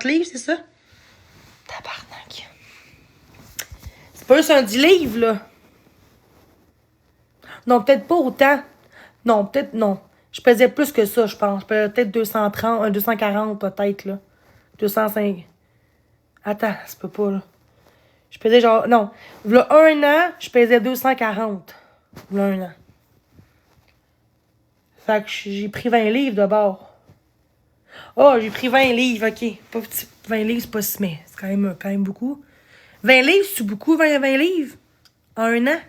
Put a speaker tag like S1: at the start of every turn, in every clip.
S1: livres, c'est ça? Tabarnak. C'est pas juste un 10 livres, là. Non, peut-être pas autant. Non, peut-être non. Je pesais plus que ça, je pense. Je pesais peut-être 230, 240 peut-être, là. 205. Attends, ça peut pas, là. Je pesais genre... Non. V'là un an, je pesais 240. V'là un an. Fait que j'ai pris 20 livres d'abord. Oh, j'ai pris 20 livres, ok. Pas petit, 20 livres, c'est pas si, mais c'est quand même beaucoup. 20 livres, c'est beaucoup, 20 livres? En un an?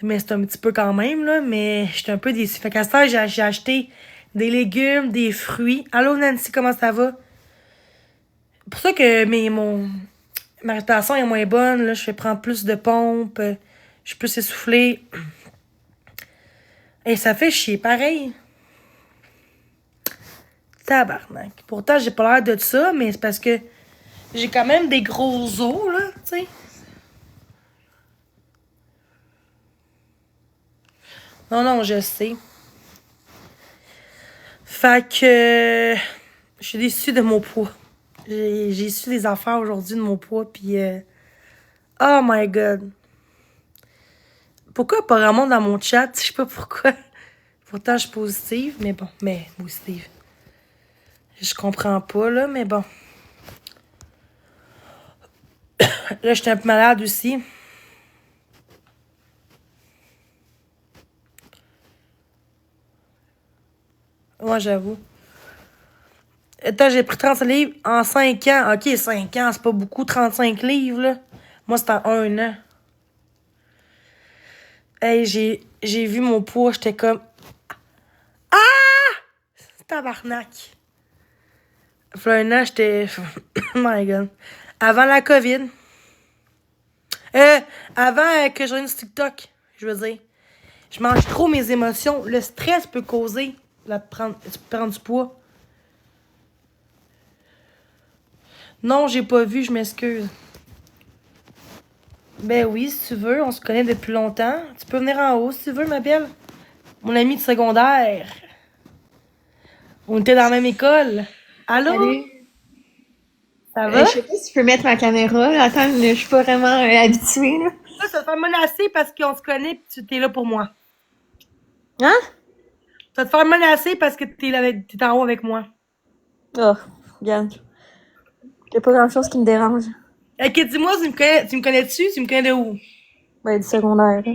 S1: Mais c'est un petit peu quand même, là. Mais j'étais un peu déçue. Fait qu'à ça, j'ai acheté des légumes, des fruits. Allô, Nancy, comment ça va? C'est pour ça que ma respiration est moins bonne, là. Je fais prendre plus de pompes. Je suis plus essoufflée. Et ça fait chier, pareil. Tabarnak. Pourtant, j'ai pas l'air de ça, mais c'est parce que j'ai quand même des gros os, là, tu sais. Non, non, je sais. Fait que je suis déçue de mon poids. J'ai su des affaires aujourd'hui de mon poids, puis oh my God. Pourquoi pas vraiment dans mon chat? Je sais pas pourquoi. Pourtant, je suis positive, mais bon. Mais positive. Je comprends pas, là, mais bon. Là, j'étais un peu malade aussi. Ouais, j'avoue. Attends, j'ai pris 35 livres en 5 ans. Ok, 5 ans, c'est pas beaucoup, 35 livres, là. Moi, c'était en un an. Hey, j'ai vu mon poids, j'étais comme... Ah! Tabarnak. Fait un an, j'étais... Oh my God. Avant la COVID. Avant que je revienne sur TikTok, je veux dire. Je mange trop mes émotions. Le stress peut causer prendre du poids. Non, j'ai pas vu, je m'excuse. Ben oui, si tu veux, on se connaît depuis longtemps. Tu peux venir en haut si tu veux, ma belle. Mon ami de secondaire. On était dans la même école. Allô?
S2: Salut.
S1: Ça va?
S2: Je sais pas si tu peux mettre ma caméra. Là. Attends, je suis pas vraiment habituée. Là.
S1: Ça, ça te fait menacer parce qu'on se connaît et tu t'es là pour moi.
S2: Hein?
S1: Ça te fait menacer parce que t'es en haut avec moi.
S2: Oh, regarde. Y a pas grand-chose qui me dérange.
S1: Ok, dis-moi, tu me connais-tu? Tu me connais de où?
S2: Ben, du secondaire. Là.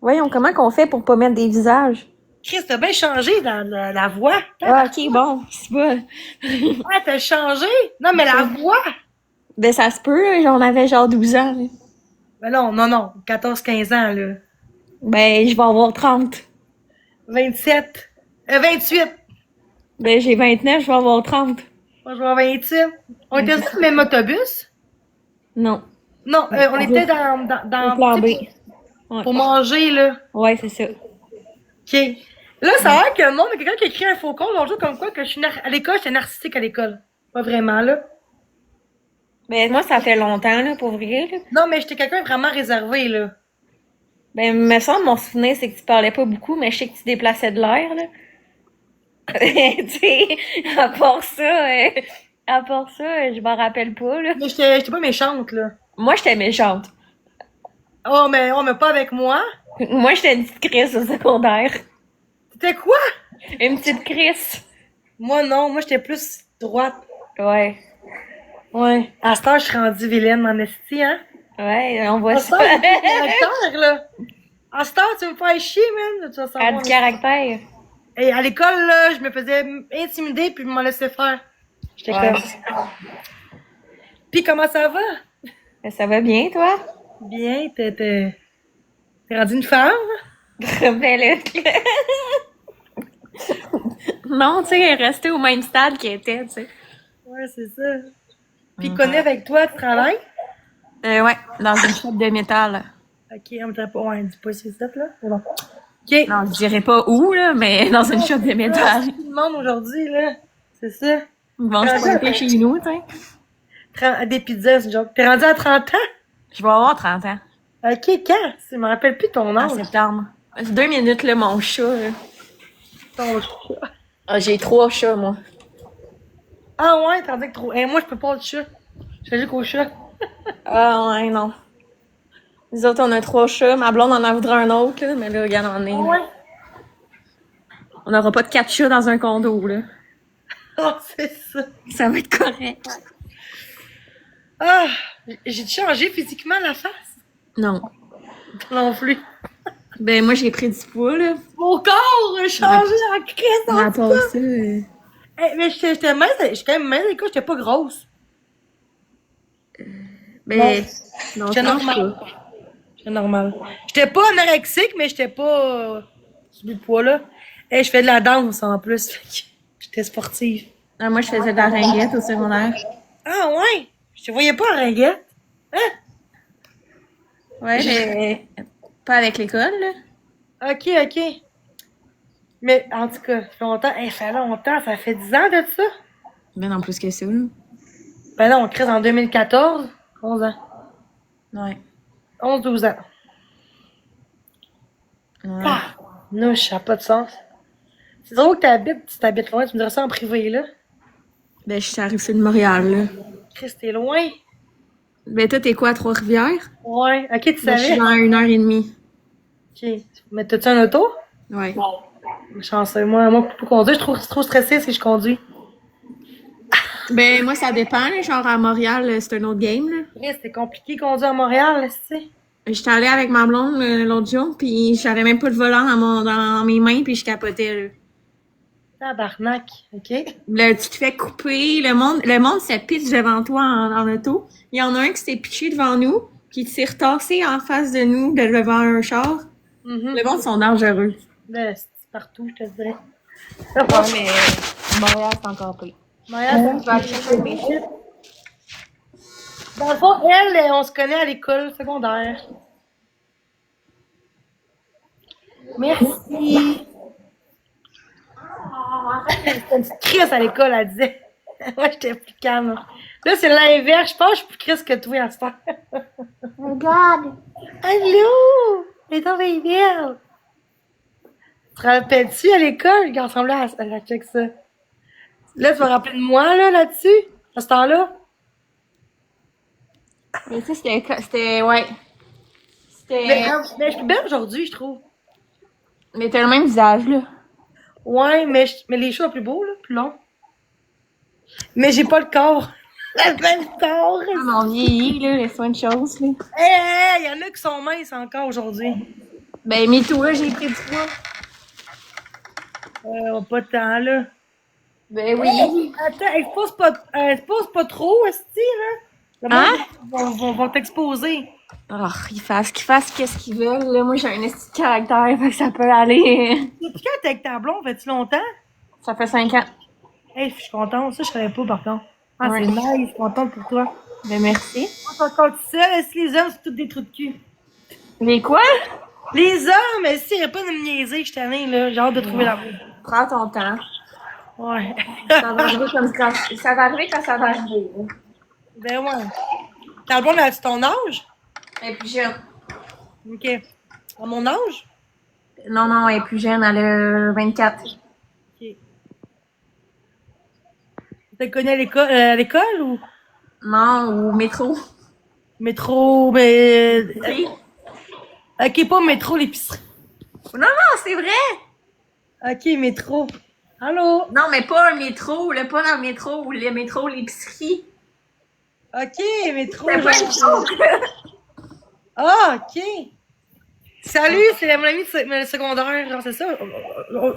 S2: Voyons, comment qu'on fait pour pas mettre des visages?
S1: Chris, t'as bien changé dans la voix.
S2: Ah, ok, bon, c'est pas...
S1: Ouais, t'as changé? Non, mais la voix!
S2: Ben, ça se peut, là. J'en avais genre 12 ans. Là.
S1: Ben non. 14, 15 ans, là.
S2: Ben, je vais avoir 30.
S1: 27. 28.
S2: Ben, j'ai 29, je vais avoir 30.
S1: Moi, je vais avoir 28. On était sur le même autobus?
S2: Non.
S1: Non, on était
S2: Au plan B.
S1: tu sais,
S2: Ouais,
S1: pour manger, là.
S2: ouais c'est ça.
S1: OK. Là, ça a l'air que le monde, il y a quelqu'un qui a écrit un faux compte l'autre jour comme quoi que à l'école, j'étais narcissique à l'école. Pas vraiment, là.
S2: Ben, moi, ça fait longtemps, là, pour vrai, là.
S1: Non, mais j'étais quelqu'un de vraiment réservé, là.
S2: Ben, me semble, mon souvenir, c'est que tu parlais pas beaucoup, mais je sais que tu déplaçais de l'air, là. Tu sais, à part ça, je m'en rappelle pas, là.
S1: Mais j'étais pas méchante, là.
S2: Moi, j'étais méchante.
S1: Oh, mais pas avec moi.
S2: Moi, j'étais une petite crisse au secondaire.
S1: C'était quoi?
S2: Une petite crisse.
S1: Moi, non. Moi, j'étais plus droite.
S2: Ouais.
S1: Ouais. À ce temps, je suis rendue vilaine en esti, hein?
S2: Ouais, on voit
S1: À ce temps,
S2: ça.
S1: j'ai du caractère, là. À ce temps, tu me fais chier, man. Tu vas
S2: Elle a
S1: savoir.
S2: du caractère.
S1: Et à l'école, là, je me faisais intimider puis je m'en laissais faire. J'étais
S2: Ouais.
S1: comme... Puis comment ça va?
S2: Ben, ça va bien, toi?
S1: Bien, t'es rendue une femme?
S2: Ben là. Non, tu sais, elle est restée au même stade qu'elle était, tu sais.
S1: Ouais, c'est ça. Puis connais avec toi, tu travailles?
S2: Ouais, dans une shop de métal.
S1: Ok, on me dirait pas. Ouais, dis pas c'est ça, là. C'est bon. Ok.
S2: Non, je dirais pas où, là, mais dans une shop de métal.
S1: Tout le monde aujourd'hui, là. C'est ça.
S2: Ils vont se pointer chez nous, tu sais.
S1: Des pizzas, c'est une joke. T'es rendu à 30 ans?
S2: Je vais avoir 30 ans.
S1: Ok, quand? Je me rappelle plus ton
S2: En
S1: âge.
S2: septembre. 2 minutes, là, mon chat, là.
S1: Ton chat.
S2: Ah, j'ai 3 chats, moi.
S1: Ah ouais, tandis que trop. Moi, je peux pas de chat. Je fais juste qu'au chat.
S2: Ah ouais, non. Nous autres, on a 3 chats. Ma blonde en voudrait un autre, là, mais là, regarde, on est.
S1: Ouais.
S2: On n'aura pas de 4 chats dans un condo, là.
S1: Oh, c'est ça.
S2: Ça va être correct.
S1: Ah, j'ai changé physiquement la face?
S2: Non.
S1: Non plus.
S2: Ben, moi, j'ai pris du poids, là.
S1: Mon corps a changé en crise
S2: On
S1: dans
S2: a
S1: tout
S2: pas
S1: ça.
S2: ça.
S1: Mais j'étais mince, j'étais quand même mince à l'école, j'étais pas grosse.
S2: Ben, non,
S1: J'étais
S2: ça marche
S1: normale.
S2: pas.
S1: J'étais normale. J'étais pas anorexique, mais j'étais pas sur du poids, là. Et je fais de la danse en plus. Fait que j'étais sportive.
S2: Ah, moi, je faisais de la ringuette au secondaire.
S1: Ah ouais? Je te voyais pas en ringuette. Hein?
S2: Ouais, mais pas avec l'école, là.
S1: Ok. Mais en tout cas, ça fait longtemps. Ça fait longtemps, ça fait 10 ans de ça.
S2: Ben non, plus que ça, là.
S1: Ben non, on crée en 2014. 11 ans.
S2: Ouais.
S1: 11-12 ans.
S2: Ouais.
S1: Ah! Non, ça n'a pas de sens. C'est drôle que tu t'habites loin, tu me dirais ça en privé, là.
S2: Ben, je suis arrivée sur le Montréal, là.
S1: Chris, t'es loin.
S2: Ben, toi, t'es quoi, à Trois-Rivières?
S1: Ouais, ok, tu
S2: Ben, je suis
S1: savais.
S2: dans 1h30.
S1: Ok. Mais t'as-tu un auto?
S2: Ouais.
S1: Chanceux, moi, pour conduire, je trouve trop stressée si je conduis.
S2: Ben, moi, ça dépend, là. Genre, à Montréal, c'est un autre game, là.
S1: Chris, c'est compliqué de conduire à Montréal, là, tu sais.
S2: J'étais allée avec ma blonde l'autre jour, puis j'avais même pas le volant dans mes mains, puis je capotais, là.
S1: Tabarnak, ok?
S2: Là, tu te fais couper, le monde se pitche devant toi en auto. Il y en a un qui s'est pitché devant nous, puis il s'est retassé en face de nous, devant un char. Le monde sont dangereux.
S1: Là, c'est partout, je te dirais.
S2: Ouais, mais Montréal, c'est encore pire.
S1: Montréal,
S2: Je vais aller chercher mes chips.
S1: dans le fond, elle, on se connaît à l'école secondaire. Merci. C'était une petite crise à l'école, elle disait. Moi, j'étais plus calme. Là, c'est l'inverse. Je pense que je suis plus crise que toi à ce temps.
S2: Regarde.
S1: Allô? Les dents bien belle. Tu te rappelles-tu à l'école qui ressemblait à la check ça? Là, tu vas rappeler de moi, là-dessus? À ce temps-là?
S2: Mais ça, c'était, ouais.
S1: Mais
S2: C'était,
S1: je suis belle aujourd'hui, je trouve.
S2: mais t'as le même visage, là.
S1: Ouais, mais les cheveux sont plus beaux, là, plus longs. Mais j'ai pas le corps. Le même corps.
S2: Ah, mon vieilli, là, laisse-moi une chose, là.
S1: Hey, y en a qui sont minces encore aujourd'hui.
S2: Ben, mais toi, j'ai pris du poids.
S1: Pas tant, là.
S2: Ben oui.
S1: Hey, attends, elle se pose pas trop, esti, là. Le monde vont t'exposer.
S2: Oh, qu'ils fassent qu'est-ce qu'ils veulent, là. Moi, j'ai un esti de caractère, fait que ça peut aller.
S1: Depuis quand t'es avec ta blonde, fait-tu longtemps?
S2: Ça fait 5 ans.
S1: Hey, je suis contente. Ça, je savais pas, par contre. Ah,
S2: Ouais.
S1: c'est nice. Je suis contente pour toi.
S2: Ben, merci.
S1: Moi, je suis encore toute seule. Si les hommes, c'est tous des trous de cul.
S2: Mais quoi?
S1: Les hommes, si, il n'y a pas de me niaiser, je t'en ai, là. J'ai hâte de trouver l'amour.
S2: Prends ton temps.
S1: Ouais.
S2: Ça va arriver comme quand ça va arriver quand ça va arriver. Là.
S1: Ben ouais. Ta blonde, as-tu ton âge?
S2: Elle est plus jeune.
S1: Ok. À mon âge?
S2: Non, elle est plus jeune, elle a 24.
S1: Ok. T'as connu à l'école ou?
S2: Non, au métro.
S1: Métro, ben.
S2: Oui.
S1: Ok, pas métro, l'épicerie.
S2: Non, c'est vrai!
S1: Ok, métro. Allô?
S2: Non, mais pas un métro, là, pas dans le métro, ou le métro, l'épicerie.
S1: Ok, métro.
S2: C'est pas une chose.
S1: Ah, ok. Salut, c'est mon ami de secondaire, genre, c'est ça.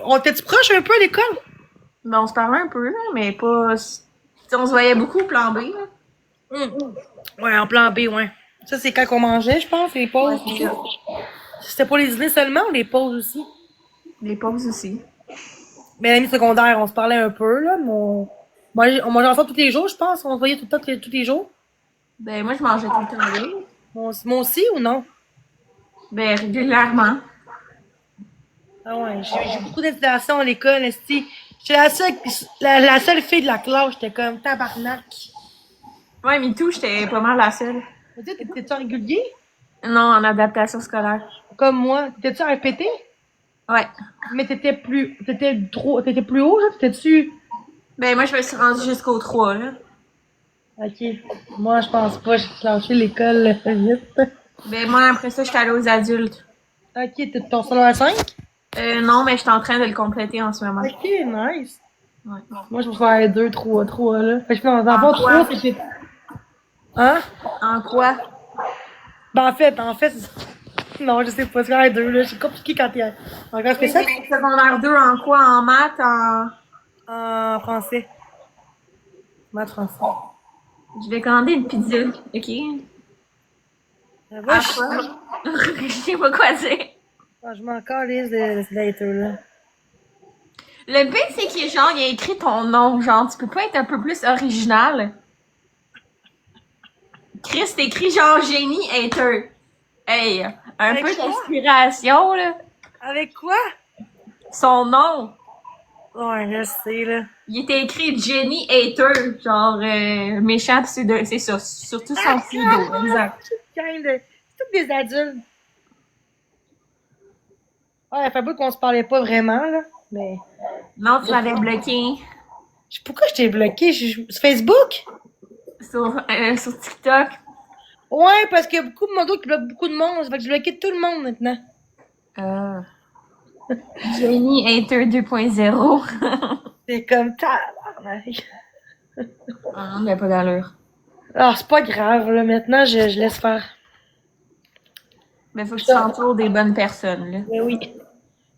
S1: On était-tu proche un peu à l'école?
S2: Ben, on se parlait un peu, là, mais pas. T'sais, on se voyait beaucoup, plan B, là.
S1: Ouais, en plan B, ouais. Ça, c'est quand on mangeait, je pense, les pauses.
S2: Ouais, c'est ça.
S1: C'était pour les dîners seulement ou les pauses aussi?
S2: Les pauses aussi.
S1: Mais l'ami secondaire, on se parlait un peu, là. On mangeait ensemble tous les jours, je pense. On se voyait tout le temps, tous les jours.
S2: Ben, moi, je mangeais tout le temps là.
S1: Moi aussi ou non?
S2: Ben, régulièrement.
S1: Ah ouais, j'ai beaucoup d'inspiration à l'école, esti. J'étais la seule fille de la classe, j'étais comme tabarnak.
S2: Ouais, mais tout, j'étais pas mal la seule.
S1: T'étais-tu en régulier?
S2: Non, en adaptation scolaire.
S1: Comme moi. T'étais-tu en RPT?
S2: Ouais.
S1: Mais t'étais plus haut, là? T'étais-tu
S2: Ben, moi, je me suis rendue jusqu'au 3, là.
S1: Ok. Moi, je pense pas. J'ai lâché l'école vite.
S2: Ben, moi, après ça, j'étais allée aux adultes.
S1: Ok, t'es ton secondaire 5?
S2: Non, mais je suis en train de le compléter en ce moment.
S1: Ok, nice.
S2: Ouais.
S1: Moi, je vais faire 2, 3 là. Fait que dans le fond,
S2: En quoi?
S1: 3, c'est... Hein?
S2: En quoi?
S1: Ben, en fait, non, je sais pas, c'est quand 2, là. C'est compliqué quand t'es encore
S2: Oui,
S1: spécial.
S2: mais secondaire 2, en quoi? En maths?
S1: En français. Maths français.
S2: Je vais commander une pizza, ok?
S1: Va,
S2: À quoi? Je sais pas quoi dire.
S1: je m'en calisse de later, là.
S2: Le but, c'est qu'il genre, il a écrit ton nom. Genre, tu peux pas être un peu plus original? Chris, t'écris genre génie hater. Hey, un
S1: Avec
S2: peu
S1: quoi?
S2: d'inspiration, là.
S1: Avec quoi?
S2: Son nom.
S1: Ouais, je sais, là.
S2: Il était écrit Jenny Hater, genre méchant, pis c'est ça, surtout son pseudo, exact.
S1: C'est tous des adultes. Ouais, ça fait pas qu'on se parlait pas vraiment, là. Mais.
S2: Non, tu m'avais bloqué
S1: Pourquoi je t'ai bloqué? Sur Facebook?
S2: sur TikTok.
S1: Ouais, parce qu'il y a beaucoup de modos qui bloquent beaucoup de monde. Ça fait que j'ai bloqué tout le monde maintenant.
S2: Euh, Jenny Hater 2.0.
S1: C'est comme tabarnak.
S2: Ah non, mais pas d'allure.
S1: Ah, c'est pas grave, là. Maintenant, je laisse faire.
S2: Mais faut que tu t'entoures des bonnes personnes, là.
S1: Mais oui.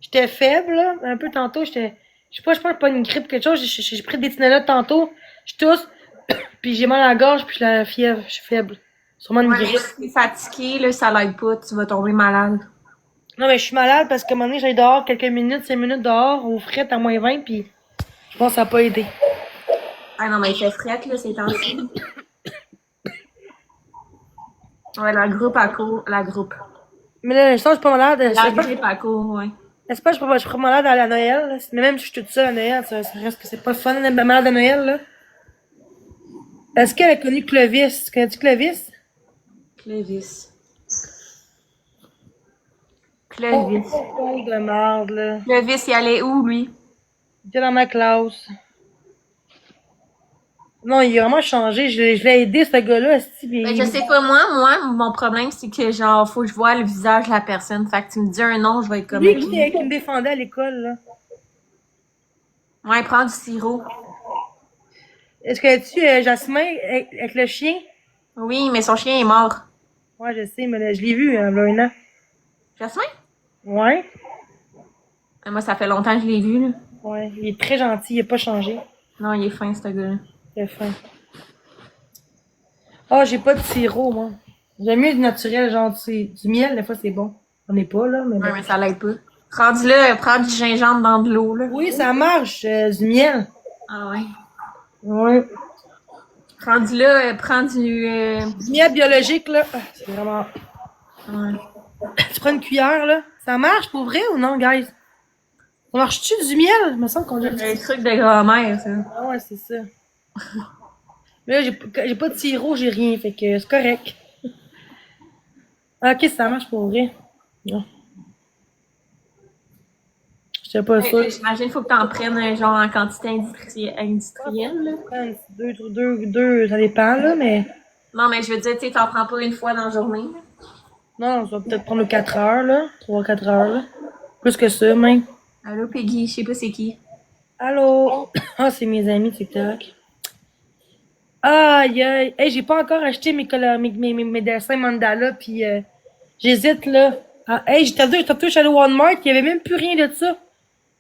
S1: J'étais faible, là. Un peu tantôt, j'étais. Je pense pas une grippe, quelque chose. J'ai pris des Tylenol tantôt. Je tousse. Puis j'ai mal à la gorge, puis j'ai la fièvre. Je suis faible. Sûrement une
S2: Ouais, mais
S1: grippe.
S2: si t'es fatigué, là, ça l'aide pas, tu vas tomber malade.
S1: Non, mais je suis malade parce qu'à un moment donné, j'allais dehors quelques minutes, 5 minutes dehors, au fret à -20, puis je pense que ça n'a pas aidé.
S2: Ah non, mais il fait frette, là, ces temps-ci. Ouais, la groupe à court, la groupe.
S1: Mais là, je suis pas malade.
S2: La grippe à court, ouais.
S1: C'est pas, je suis pas malade à la Noël. Là. Mais même si je suis toute seule à Noël, ça reste que c'est pas fun d'être malade à Noël. Là. Est-ce qu'elle a connu Clovis? Connais-tu Clovis?
S2: Clovis.
S1: Oh,
S2: Clovis.
S1: de merde, là.
S2: Clovis, il allait où, lui?
S1: Il était dans ma classe. Non, il a vraiment changé. Je l'ai aidé, ce gars-là.
S2: Ben, je sais pas, moi, mon problème, c'est que, genre, faut que je vois le visage de la personne. Fait que tu me dis un nom, je vais être comme...
S1: Lui qui me défendait à l'école, là.
S2: Ouais, prends du sirop.
S1: Est-ce que tu Jasmin avec le chien?
S2: Oui, mais son chien est mort.
S1: Ouais, je sais, mais là, je l'ai vu, là, un an.
S2: Jasmin?
S1: Ouais.
S2: Moi, ça fait longtemps que je l'ai vu, là.
S1: Ouais, il est très gentil, il a pas changé.
S2: Non, il est fin, ce gars-là.
S1: Il est fin. Ah, j'ai pas de sirop, moi. J'aime mieux du naturel, genre du miel, des fois c'est bon. On n'est pas, là, mais bon.
S2: Ouais, mais ça l'aide pas. Rendu là, prends du gingembre dans de l'eau, là.
S1: Oui, ça marche, du miel.
S2: Ah ouais.
S1: Ouais.
S2: Rendu là, prends du...
S1: Du miel biologique, là. Ah, c'est vraiment...
S2: Ouais.
S1: Tu prends une cuillère, là. Ça marche pour vrai ou non, guys? Ça marche-tu du miel? Il me semble qu'on a
S2: Un truc de grand-mère, ça.
S1: Ah ouais, c'est ça. Mais là, j'ai pas de sirop, j'ai rien, fait que c'est correct. Ah, ok, ça marche pour vrai. Non. J'étais pas sûre.
S2: J'imagine qu'il faut que t'en prennes genre en quantité industrielle, là.
S1: Deux, ça dépend, là, mais...
S2: Non, mais je veux dire, tu sais, t'en prends pas une fois dans la journée, là.
S1: Non, ça va peut-être prendre 4 heures, là. 3-4 heures, là. Plus que ça, même.
S2: Allô, Peggy, je sais pas c'est qui.
S1: Allô? Ah, c'est mes amis TikTok. Aïe, aïe. Hey, j'ai pas encore acheté mes dessins mandala, puis j'hésite, là. Ah, hey, je suis allé au Walmart, il y avait même plus rien de ça.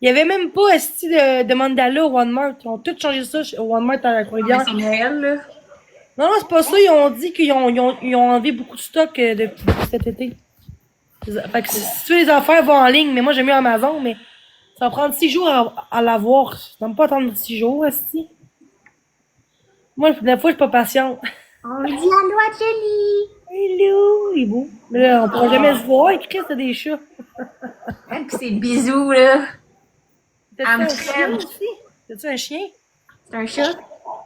S1: Il y avait même pas esti de mandala au Walmart. Ils ont tout changé ça au Walmart à la Croix-Rivière.
S2: C'est Noël, là.
S1: Non, non, c'est pas ça. Ils ont dit qu'ils ont enlevé beaucoup de stock depuis cet été. Fait que si tu veux les affaires, va en ligne. Mais moi, j'aime mieux Amazon, mais ça va prendre 6 jours à l'avoir. Ça va même pas attendre 6 jours, esti. Moi, la fois, je suis pas patiente.
S2: On dit allô à Jenny.
S1: Hello, il est beau. Mais là, on pourra jamais se voir. Chris, t'as des chats.
S2: Et puis c'est bisous, là.
S1: T'as-tu
S2: Elle me
S1: un chien
S2: traîne.
S1: aussi? T'as-tu un chien?
S2: C'est un chat?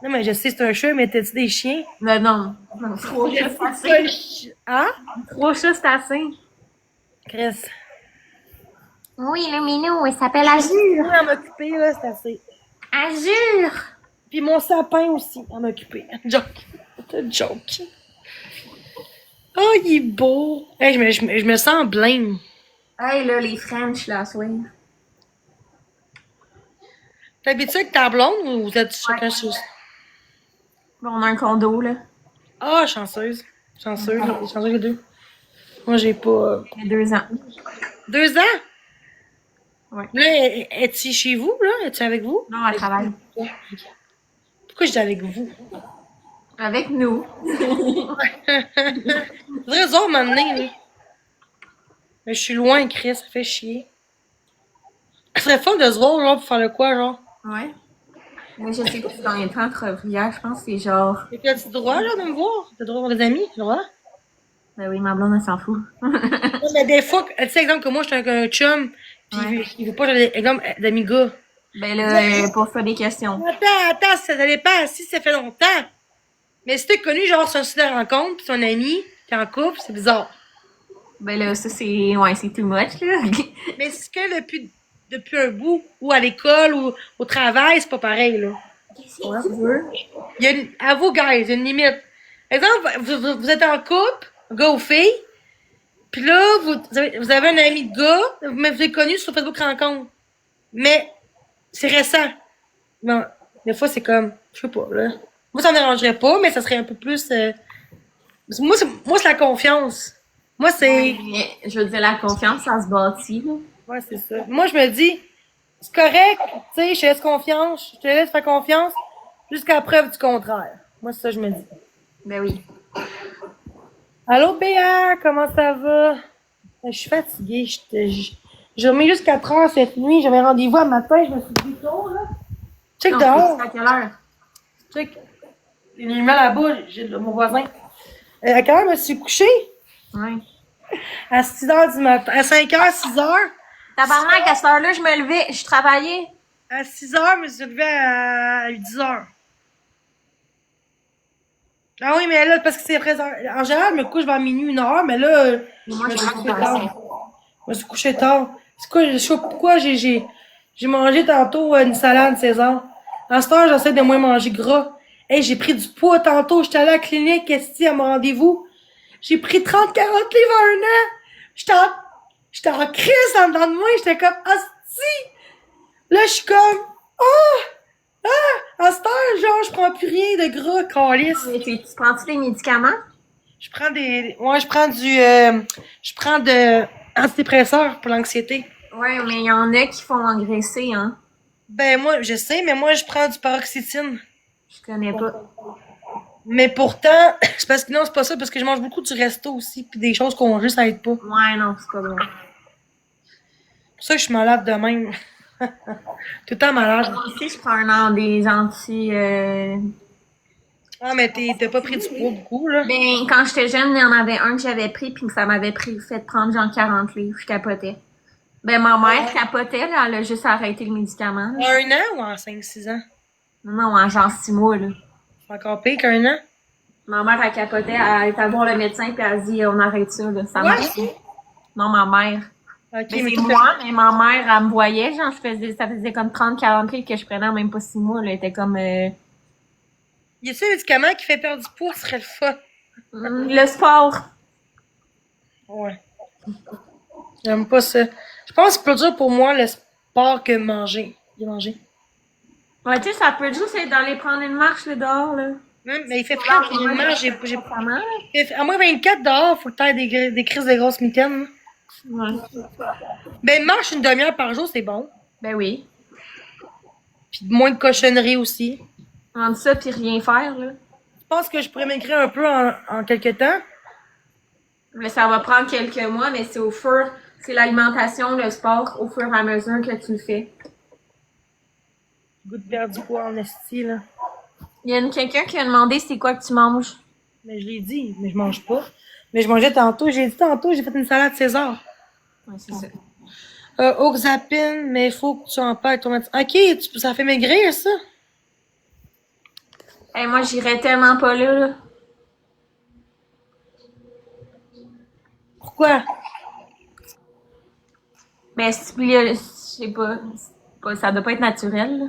S1: Non, mais je sais, c'est un chat, mais t'as-tu des chiens?
S2: Mais non. Non, 3 chats, c'est
S1: C'est un
S2: assez.
S1: chien. Hein?
S2: 3 chats, c'est assez.
S1: Chris.
S2: Oui, le minou, il s'appelle Azur.
S1: Moi, à m'occuper, là, c'est assez.
S2: Azur!
S1: Puis mon sapin aussi, à m'occuper. Joke. C'est une joke. Oh, il est beau. Hey, je me sens blême.
S2: Hey, là, les French, là, swing.
S1: T'habites-tu avec ta blonde ou vous êtes chacun chez...
S2: Bon, on a un condo, là.
S1: Ah, chanceuse. Chanceuse, chanceuse les deux. Moi, j'ai pas...
S2: Il y a 2 ans.
S1: 2 ans?
S2: Ouais.
S1: Là, es-tu chez vous, là? Es-tu avec vous?
S2: Non, elle travaille.
S1: Pourquoi je dis avec vous?
S2: Avec nous.
S1: Faudrait raison m'amener, là. Mais je suis loin, Chris, ça fait chier. Ça serait fun de se voir, genre, pour faire le quoi, genre?
S2: Ouais. Mais je sais pas si dans les temps entre hier, je pense que c'est genre.
S1: Et puis, as-tu le droit, là, de me voir? T'as le droit d'avoir des amis, tu droit?
S2: Ben oui, ma blonde, elle s'en fout.
S1: Non, mais des fois, tu sais, exemple, que moi, je suis avec un chum, pis
S2: Ouais.
S1: il veut pas, exemple, d'amis gars.
S2: Ben là, pour faire des questions.
S1: Attends, ça dépend, si ça fait longtemps. Mais si t'es connu, genre, sur un site de rencontre, pis ton ami, t'es en couple, c'est bizarre.
S2: Ben là, ça, c'est. Ouais, c'est too much, là.
S1: Mais c'est que depuis un bout, ou à l'école, ou au travail, c'est pas pareil, là.
S2: Qu'est-ce que tu veux?
S1: Il y a une, à vous, guys, il y a une limite. Par exemple, vous êtes en couple, gars ou fille, puis là, vous avez un ami de gars, mais vous êtes connu sur Facebook rencontre. Mais c'est récent. Bon, des fois, c'est comme, je sais pas, là. Moi, ça me dérangerait pas, mais ça serait un peu plus... moi, c'est la confiance. Moi, c'est...
S2: Mais, je veux dire, la confiance, ça se bâtit, là.
S1: Ouais, c'est ça. Moi, je me dis, c'est correct, tu sais, je te laisse confiance, je te laisse faire confiance jusqu'à preuve du contraire. Moi, c'est ça que je me dis.
S2: Ben oui.
S1: Allô, Béa, comment ça va? Je suis fatiguée. J'ai remis jusqu'à 4 heures cette nuit. J'avais rendez-vous à matin. Je me suis dit tôt, là. Check
S2: Non,
S1: dehors.
S2: c'est à quelle heure?
S1: Check. Il est là-bas. J'ai mon voisin. À quelle heure je me suis couchée?
S2: Ouais.
S1: À 6 heures du matin. À 5 heures, 6 heures.
S2: Tabarnak, à cette heure-là, je me levais, je travaillais.
S1: À 6 heures, je me suis levée à 10 heures. Ah oui, mais là, parce que c'est présent. En général, je me couche vers minuit, 1 heure, mais là, je
S2: Moi,
S1: me
S2: je
S1: suis
S2: me
S1: couché
S2: couche
S1: tard. Je me suis couché tard. C'est quoi, je sais pas pourquoi j'ai mangé tantôt une salade César. En ce temps, j'essaie de moins manger gras. Hey, j'ai pris du poids tantôt. J'étais allée à la clinique, à mon rendez-vous. J'ai pris 30-40 livres en 1 an. J'étais en crise en dedans de moi. J'étais comme, hostie. Là, je suis comme, oh! À cette heure, genre, je prends plus rien de gras, calice.
S2: Mais tu prends-tu des médicaments?
S1: Je prends je prends antidépresseurs pour l'anxiété.
S2: Ouais, mais il y en a qui font engraisser, hein.
S1: Ben, moi, je sais, mais moi, je prends du paroxétine.
S2: Je connais pas.
S1: Mais pourtant, c'est parce que non, c'est pas ça, parce que je mange beaucoup du resto aussi, puis des choses qu'on juste ça aide pas. C'est
S2: Ouais, non, c'est pas bon.
S1: pour ça que je suis malade de même. Tout le temps malade.
S2: Moi aussi, je prends des anti...
S1: Ah, mais t'as pas pris du poids beaucoup, là.
S2: Ben, quand j'étais jeune, il y en avait un que j'avais pris, puis que ça m'avait fait prendre genre 40 livres. Je capotais. Ben, ma mère capotait, là, elle a juste arrêté le médicament.
S1: En 1 an ou en 5-6 ans?
S2: Non, en genre 6 mois, là.
S1: C'est encore pire qu'un an?
S2: Ma mère, elle capotait, elle est allée voir le médecin, puis elle a dit, on arrête ça, là. Ça
S1: Ouais.
S2: marche. Non, ma mère.
S1: Ok,
S2: Ben,
S1: mais
S2: c'est
S1: toi,
S2: moi, mais ma mère, elle me voyait, genre, ça faisait comme 30-40 livres que je prenais en même pas 6 mois, là. Elle était comme,
S1: y a-t-il un médicament qui fait perdre du poids? Ce serait le fun.
S2: le sport.
S1: Ouais. J'aime pas ça. Je pense que c'est plus dur pour moi le sport que manger. Manger.
S2: Ouais, tu sais, ça peut juste être d'aller prendre une marche, là, dehors, là.
S1: Même, mais il fait frais, puis une marche,
S2: Comment?
S1: à moins 24 dehors, faut que t'aies des crises de grosses mitaines.
S2: Ouais.
S1: Ben, marche une demi-heure par jour, c'est bon.
S2: Ben oui.
S1: Puis moins de cochonneries aussi.
S2: Entre ça puis rien faire, là.
S1: Je pense que je pourrais m'écrire un peu en quelques temps.
S2: Mais ça va prendre quelques mois, mais c'est l'alimentation, le sport, au fur et à mesure que tu le fais.
S1: Goût de perdre du poids en esti, là.
S2: Il y a quelqu'un qui a demandé c'est quoi que tu manges.
S1: Mais je l'ai dit, mais je mange pas. Mais je mangeais tantôt, j'ai fait une salade César.
S2: Ouais, c'est ça.
S1: Oxapine, mais il faut que tu en parles ton médecin. Ok, ça fait maigrir, ça?
S2: Hey, moi, j'irais tellement pas là, là.
S1: Pourquoi?
S2: Mais je sais pas, ça doit pas être naturel, là.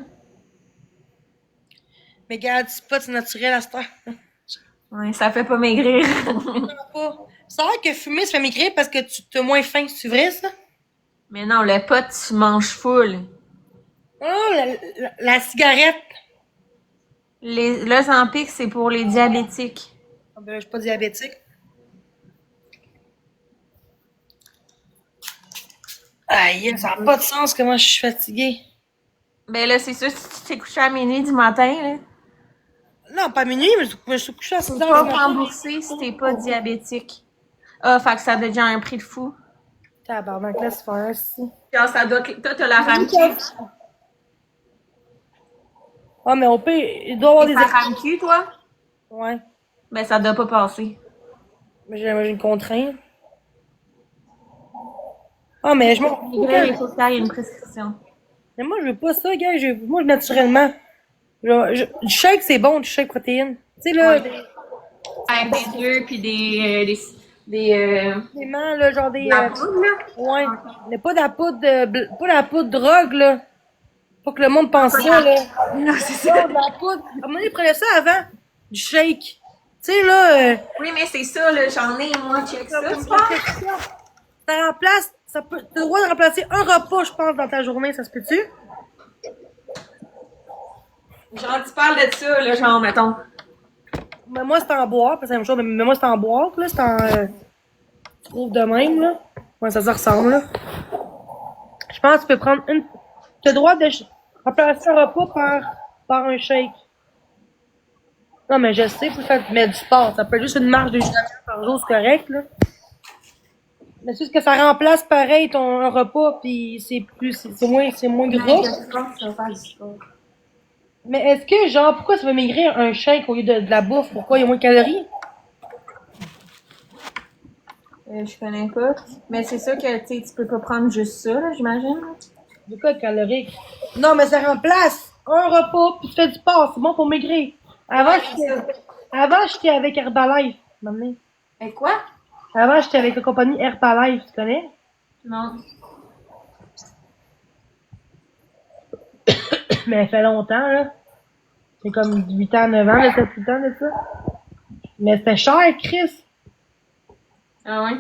S1: Mais regarde, c'est pas c'est naturel à cette heure.
S2: Ouais, ça fait pas maigrir.
S1: Pas. C'est vrai que fumer, ça fait maigrir parce que tu as moins faim. C'est vrai, ça?
S2: Mais non, le pot, tu manges full.
S1: Oh, la cigarette.
S2: Le Ozempic, c'est pour les diabétiques.
S1: Ah ben, je suis pas diabétique. Aïe, ça n'a pas de sens comment je suis fatiguée.
S2: Ben là, c'est sûr, si tu t'es couché à minuit du matin, là,
S1: Non, pas minuit, mais je suis couchée à 6
S2: faut
S1: heures
S2: pas
S1: du matin.
S2: rembourser si t'es pas diabétique. Ah, fait que ça devient un prix de fou.
S1: Tabarnak, laisse faire, si.
S2: Genre, ça doit... Toi, t'as la RAMQ.
S1: Ah, mais au pire, il doit y avoir
S2: Et
S1: des
S2: ta
S1: excuses.
S2: RAMQ, toi?
S1: Ouais.
S2: Ben, ça doit pas passer.
S1: Mais j'ai une contrainte. Ah, mais je m'en fous,
S2: Maigrir,
S1: gars.
S2: il faut que t'ailles une prescription.
S1: Mais moi, je veux pas ça, gars. Moi, naturellement. Du shake, c'est bon, du shake protéines. Tu sais, là,
S2: Ouais. Avec des œufs pis
S1: des aliments, là, genre
S2: de la poudre, là.
S1: ouais. Mais pas de la poudre pas de la poudre drogue, là. Faut que le monde pense ça, là.
S2: Non, c'est
S1: Non,
S2: ça.
S1: de la poudre. À un moment donné, ils prenaient ça avant. Du shake. Tu sais, là,
S2: Oui, mais c'est ça, là, j'en ai, moi, check ça, tu vois?
S1: ça remplace, t'as le droit de remplacer un repas, je pense, dans ta journée, ça se peut-tu?
S2: Genre, tu parles de ça, là, genre, mettons.
S1: Mais moi, c'est en boîte, parce que c'est la même chose, mais moi, c'est en boîte, là, c'est en, tu trouves de même, là. Ouais, ça ressemble, là. Je pense que tu peux prendre t'as le droit de remplacer un repas par un shake. Non, mais je sais, faut faire, mais du sport, ça peut être juste une marche de 1 demi-heure par jour, c'est correct, là. Mais c'est juste que ça remplace pareil un repas, puis c'est moins gros. Mais est-ce que, genre, pourquoi ça va maigrir un shake au lieu de la bouffe? Pourquoi il y a moins de calories?
S2: Je connais pas. Mais c'est sûr que, tu sais, tu peux pas prendre juste ça, là, j'imagine.
S1: De quoi de calorique? Non, mais ça remplace un repas, puis tu fais du sport, c'est bon pour maigrir. Avant, j'étais avec Herbalife. Maintenant.
S2: Et quoi?
S1: Avant, j'étais avec la compagnie Herbalife, tu connais?
S2: Non.
S1: Mais ça fait longtemps, là. C'est comme 8 ans, 9 ans, de 7, 8 ans de ça. Mais c'était cher, Chris.
S2: Ah ouais?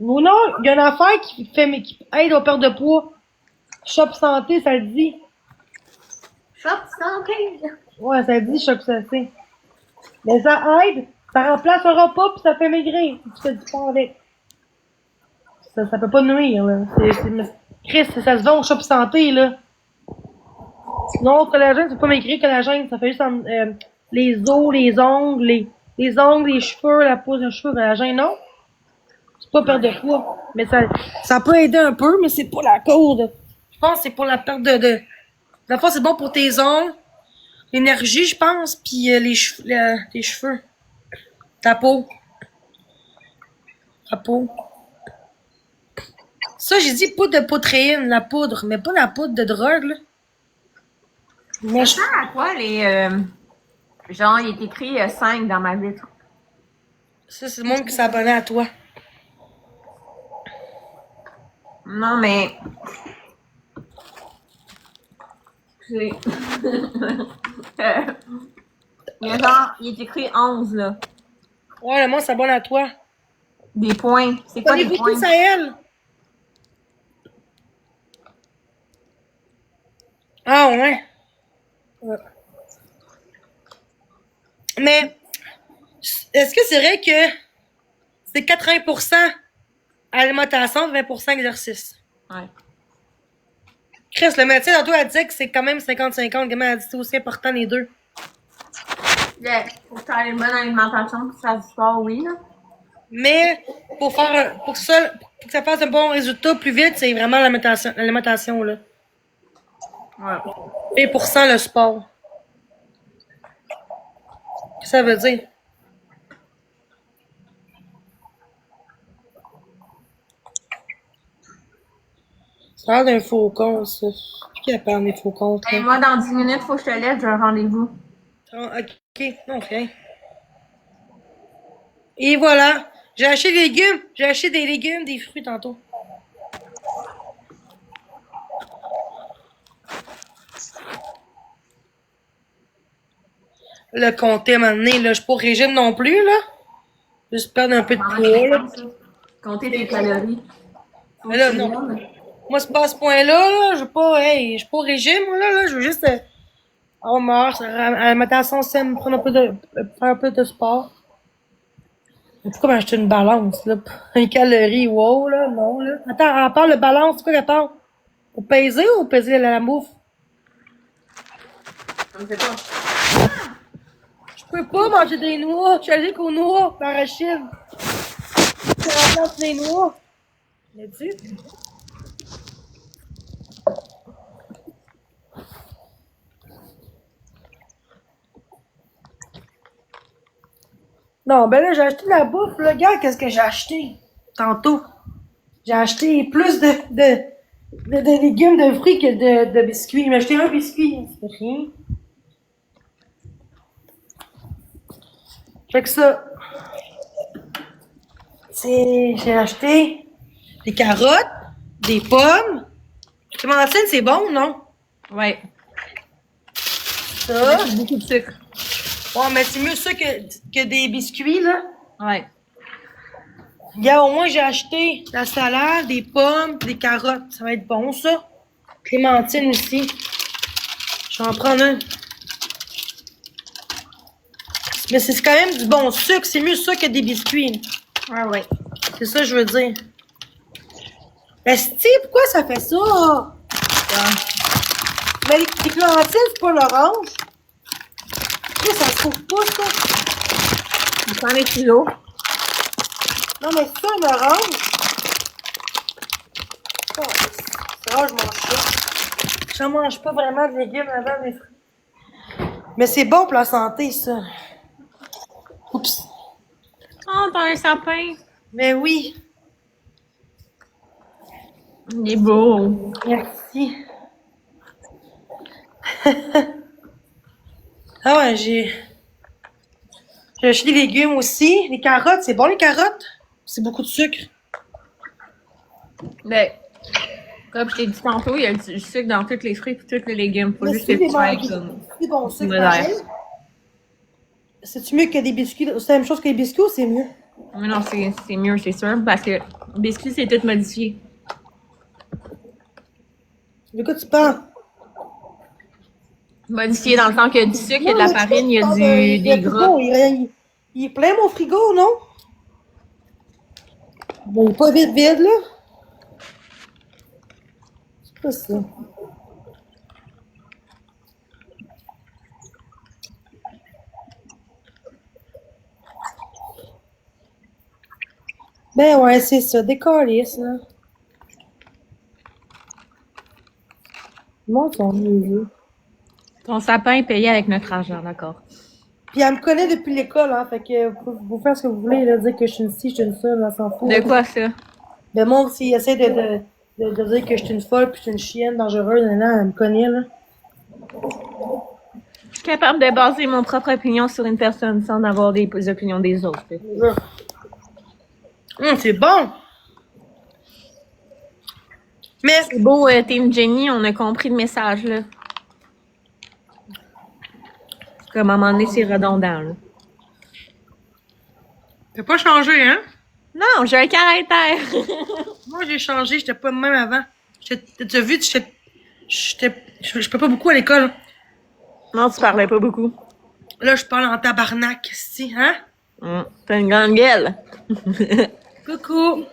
S1: Ou non, il y a une affaire qui aide aux pertes de poids. Shop Santé, ça le dit.
S2: Shop santé!
S1: Ouais, ça le dit Shop Santé. Mais ça aide, ça remplace un repas puis ça fait maigrir. Si tu fais du sport avec. Ça peut pas nuire, là. Chris, ça se vend au Shop Santé, là. Non, le collagène, c'est pas maigrir, le collagène, ça fait juste les os, les ongles, les ongles, les cheveux, la pousse de cheveux, le collagène, non? C'est pas perdre de poids. Mais ça peut aider un peu, mais c'est pas la cause. Je pense que c'est pour la perte de. La fois, c'est bon pour tes ongles, l'énergie, je pense, puis tes cheveux. Ta peau. Ta peau. Ça, j'ai dit poudre de poutréine, la poudre, mais pas la poudre de drogue, là. Moi,
S2: Ça sert à quoi, les... genre, il est écrit 5 dans ma vitre.
S1: ça, c'est le monde qui s'abonnait à toi.
S2: Non, mais... C'est... il y a genre, il est écrit 11, là.
S1: Ouais, le monde s'abonne à toi.
S2: Des points. C'est quoi des
S1: Connais-vous
S2: points?
S1: tous à elle? Ah, ouais. Mais, est-ce que c'est vrai que c'est 80% alimentation, 20% exercice?
S2: Ouais.
S1: Chris, le médecin, tantôt, elle disait que c'est quand même 50-50. Comment elle dit que c'est aussi important les deux?
S2: Yeah. Pour faire une bonne alimentation, pour faire du sport, oui, là.
S1: Mais, pour que ça fasse un bon résultat plus vite, c'est vraiment l'alimentation, là.
S2: Ouais.
S1: 20% le sport. Qu'est-ce que ça veut dire? Ça parle d'un faucon, ça. Qui a parlé des faucons?
S2: Et moi, dans 10 minutes, faut que je te laisse, j'ai un rendez-vous.
S1: Ok, non, rien. Et voilà. J'ai acheté des légumes. J'ai acheté des légumes, des fruits tantôt. le compter à un moment donné, là. Je suis pas au régime non plus, là. Juste perdre un peu de poids, là.
S2: Compter tes calories.
S1: Mais là, non. Moi, c'est pas à ce point-là, là. Je veux pas, hey, je suis pas au régime, moi, là. Je veux juste, avoir ma matin saine, prendre faire un peu de sport. Mais pourquoi m'acheter une balance, là? Les calories, wow, là, non, là. Attends, à part le balance, c'est quoi qu'elle parle? Pour peser ou peser la bouffe?
S2: Je ne sais pas.
S1: Je peux pas manger des noix. Je suis allergique aux noix d'arachide. Ça remplace les noix. L'as-tu? Non, ben là, j'ai acheté de la bouffe, là. Regarde, qu'est-ce que j'ai acheté tantôt. J'ai acheté plus de légumes, de fruits que de biscuits. J'ai acheté un biscuit. C'est rien. Fait que ça, j'ai acheté des carottes, des pommes. Clémentine, c'est bon, non?
S2: Ouais.
S1: Ça.
S2: Beaucoup de sucre.
S1: Ouais, mais c'est mieux ça que des biscuits, là.
S2: Ouais.
S1: Regarde, au moins, j'ai acheté la salade, des pommes, des carottes. Ça va être bon, ça. Clémentine aussi. Je vais en prendre un. Mais c'est quand même du bon sucre. C'est mieux ça que des biscuits.
S2: Ah ouais.
S1: C'est ça que je veux dire. Esti, pourquoi ça fait ça? Mais les clémentines, c'est pas l'orange. Ça se trouve pas, ça.
S2: Tu prends les kilos.
S1: Non, mais c'est ça, un orange. Oh, c'est rare, je mange ça. Je mange pas vraiment de légumes avant des fruits. Mais c'est bon pour la santé, ça. Oups.
S2: Oh, t'as un sapin.
S1: Mais oui.
S2: Il est beau.
S1: Merci. Ah ouais, j'ai acheté des légumes aussi. Les carottes, c'est bon les carottes? C'est beaucoup de sucre.
S2: Mais, comme je t'ai dit tantôt, il y a du sucre dans tous les fruits et tous les légumes. Faut
S1: Mais
S2: juste
S1: c'est
S2: que
S1: des
S2: tu
S1: bons,
S2: ailles comme.
S1: des bons sucres.
S2: modère.
S1: pareil. C'est-tu mieux que des biscuits? C'est la même chose que les biscuits ou c'est mieux?
S2: Mais non, c'est mieux, c'est sûr. Parce que biscuit, c'est tout modifié.
S1: De quoi tu parles?
S2: Modifié dans le sens qu'il y a du sucre, il y a de la
S1: Non, mais tu
S2: farine, il y a
S1: parles
S2: des
S1: frigo.
S2: gras.
S1: Il est plein mon frigo, non? Bon, il est pas vide, là. C'est pas ça. Ben ouais, c'est ça, des calices, là. Le monde sont vieux.
S2: Ton sapin est payé avec notre argent, d'accord.
S1: Puis elle me connaît depuis l'école, hein, fait que vous faire ce que vous voulez, là, dire que je suis une ci, je suis une ça, là, s'en fout.
S2: De quoi ça?
S1: Le monde, s'il essaie de dire que je suis une folle puis je suis une chienne dangereuse, là, elle me connaît, là.
S2: Je suis capable de baser mon propre opinion sur une personne sans avoir des opinions des autres.
S1: C'est bon! Mais,
S2: C'est beau, Team Jenny, on a compris le message, là. Comme à un moment donné, c'est redondant, là.
S1: t'as pas changé, hein?
S2: Non, j'ai un caractère.
S1: Moi, j'ai changé, j'étais pas de même avant. T'as vu, je peux pas beaucoup à l'école.
S2: Non, tu parlais pas beaucoup.
S1: Là, je parle en tabarnak, si, hein?
S2: T'as une grande gueule.
S1: Coucou!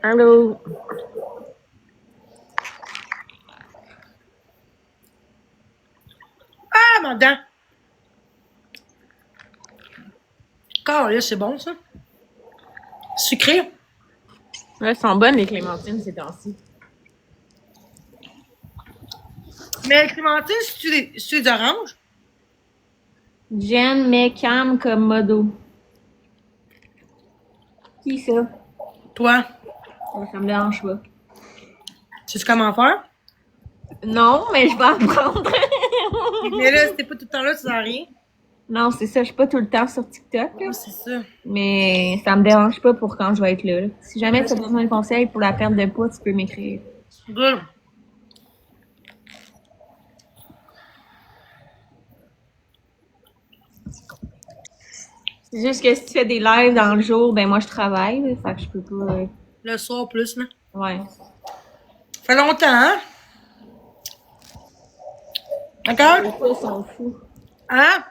S2: Allô?
S1: Ah, ma dent! Là, c'est bon, ça. Sucré.
S2: Ouais, elles sont bonnes, les clémentines, ces temps-ci.
S1: Mais les clémentines, c'est des oranges.
S2: Jen met Cam comme modo. Qui ça?
S1: Toi,
S2: Ça me dérange pas.
S1: sais-tu comment faire?
S2: Non, mais je vais apprendre.
S1: Mais là, si t'es pas tout le temps là, tu sers rien.
S2: Non, c'est ça, je suis pas tout le temps sur TikTok, là.
S1: Ah, c'est ça.
S2: Mais ça me dérange pas pour quand je vais être là. Si jamais tu as besoin de conseils pour la perte de poids, tu peux m'écrire.
S1: Good.
S2: C'est juste que si tu fais des lives dans le jour, ben moi je travaille, là, fait que je peux pas.
S1: Le soir plus, là.
S2: Ouais.
S1: Ça fait longtemps, hein? D'accord?
S2: Les filles sont fous.
S1: Hein?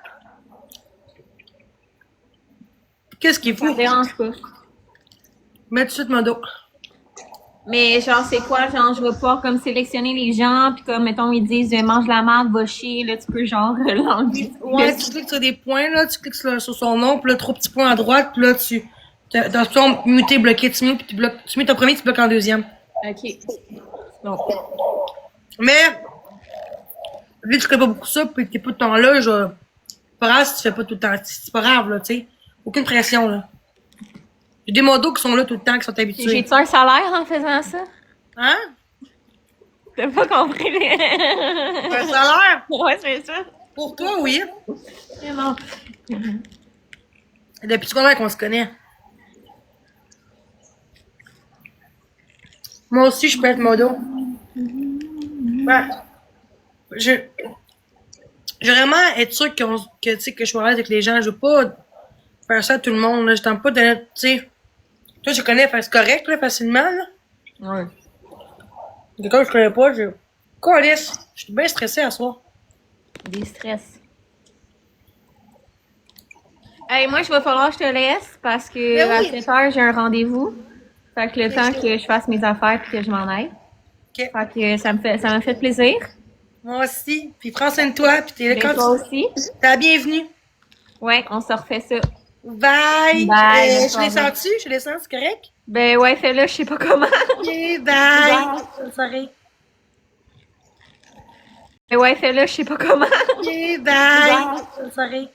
S1: Qu'est-ce qu'il
S2: Ça me
S1: faut?
S2: dérange pas.
S1: Mets tout de suite mon dos.
S2: Mais genre, c'est quoi? Genre, je vais pouvoir comme sélectionner les gens, puis comme, mettons, ils disent mange la merde, va chier, là, tu peux genre l'enlever.
S1: Ouais, tu cliques sur des points, là, tu cliques sur son nom, puis là, 3 petits points à droite, puis là, dans l'option muter, bloquer, tu mutes, puis tu mutes en premier, tu bloques en deuxième.
S2: Ok. Bon.
S1: Mais, vu que tu fais pas beaucoup ça, puis que t'es pas tout le temps là, c'est pas grave si tu fais pas tout le temps, c'est pas grave, là, tu sais. Aucune pression, là. J'ai des modos qui sont là tout le temps, qui sont habitués.
S2: J'ai-tu un salaire en faisant ça?
S1: Hein?
S2: T'as pas compris les...
S1: Un salaire?
S2: Ouais, c'est ça.
S1: Pour toi, oui.
S2: Mais non.
S1: Depuis combien qu'on se connaît? Moi aussi, je peux être modo. Ouais. Je veux vraiment être sûr que, tu sais, que je suis à l'aise avec les gens. Je veux pas faire ça à tout le monde, là. Je t'en pas de, tu sais. Toi, je connais, c'est correct, là, facilement, là.
S2: Ouais.
S1: Quelqu'un que je connais pas, Calisse, je suis bien stressée à soir.
S2: Des stress. Hey, moi, je vais falloir que je te laisse parce que
S1: Ben
S2: à
S1: oui.
S2: 7 heures, j'ai un rendez-vous. Fait que le temps que je fasse mes affaires puis que je m'en aille.
S1: Ok.
S2: Fait que ça m'a fait plaisir.
S1: Moi aussi. Puis prends soin de toi, puis t'es là
S2: Mais
S1: quand
S2: toi
S1: tu...
S2: aussi.
S1: T'es la bienvenue.
S2: Ouais, on se refait ça.
S1: Bye.
S2: Bye,
S1: Je les sens-tu? Je les sens, c'est correct?
S2: Ben ouais, fais-le, je sais pas comment.
S1: Ok, bye.
S2: Bye.
S1: Bonne soirée.
S2: Ben ouais, fais-le, je sais pas comment.
S1: Ok, bye. Bonne soirée.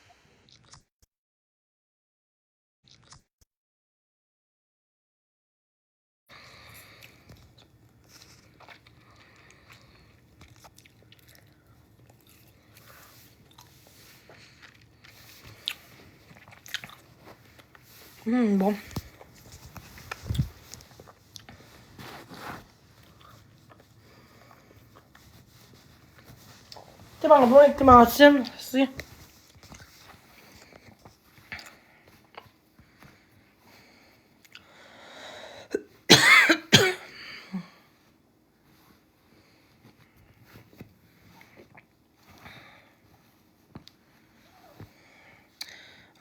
S1: Bon. T'es bon avec Clémentine, si.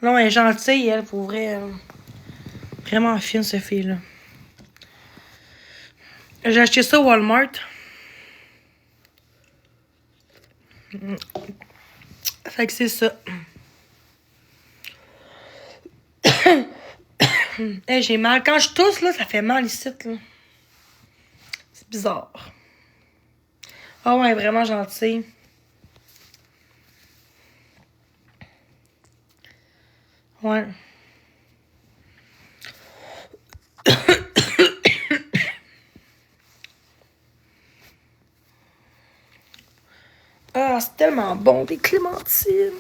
S1: Non, elle est gentille, elle, pour vrai. Vraiment fine, cette fille-là. J'ai acheté ça au Walmart. Fait que c'est ça. Hey, j'ai mal. Quand je tousse, là, ça fait mal ici, là. C'est bizarre. Ah ouais, vraiment gentille. Ouais. Ah, c'est tellement bon, des clémentines.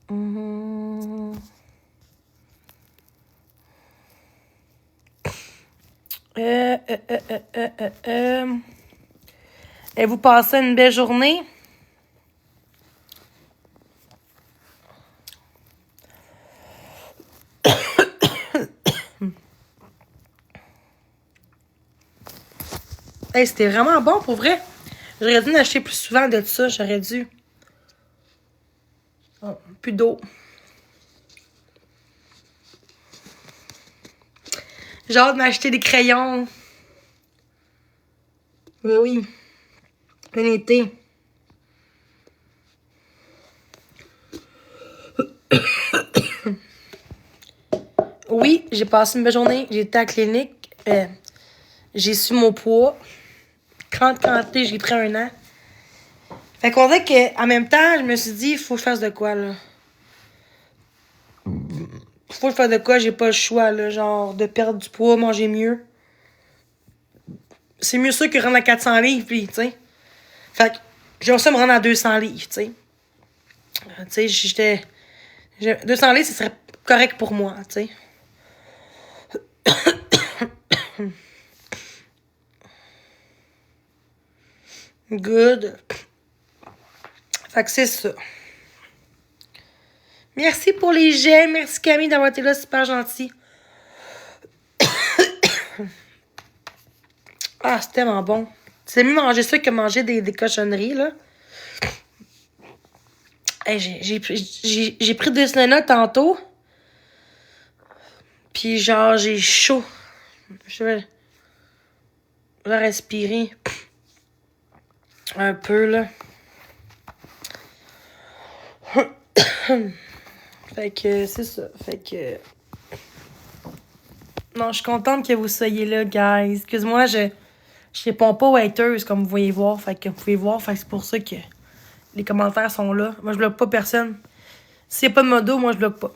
S1: Mhm. Et vous passez une belle journée? Hey, c'était vraiment bon pour vrai. J'aurais dû en acheter plus souvent de ça, j'aurais dû. Oh, plus d'eau. J'ai hâte de m'acheter des crayons. Oui, oui. Plein été. Oui, j'ai passé une belle journée. J'ai été à la clinique. J'ai su mon poids. Quand j'ai pris 1 an. Fait qu'on dirait qu'en même temps, je me suis dit, il faut que je fasse de quoi, là. Faut que je fasse de quoi, j'ai pas le choix, là. Genre, de perdre du poids, manger mieux. C'est mieux ça que rendre à 400 livres, puis, tu sais. Fait que j'ai réussi à me rendre à 200 livres, tu sais. Tu sais, 200 livres, ce serait correct pour moi, tu sais. Good. Fait que c'est ça. Merci pour les j'aime. Merci Camille d'avoir été là, super gentil. Ah, c'est tellement bon. C'est mieux manger ça que manger des cochonneries, là. Hey, j'ai pris 2 Tylenol tantôt. Puis genre, j'ai chaud. Je vais respirer un peu, là. Fait que c'est ça. Fait que... Non, je suis contente que vous soyez là, guys. Excuse-moi, je réponds pas aux haters, comme vous voyez voir. Fait que vous pouvez voir, fait que c'est pour ça que les commentaires sont là. Moi, je bloque pas personne. S'il n'y a pas de modo, moi, je bloque pas.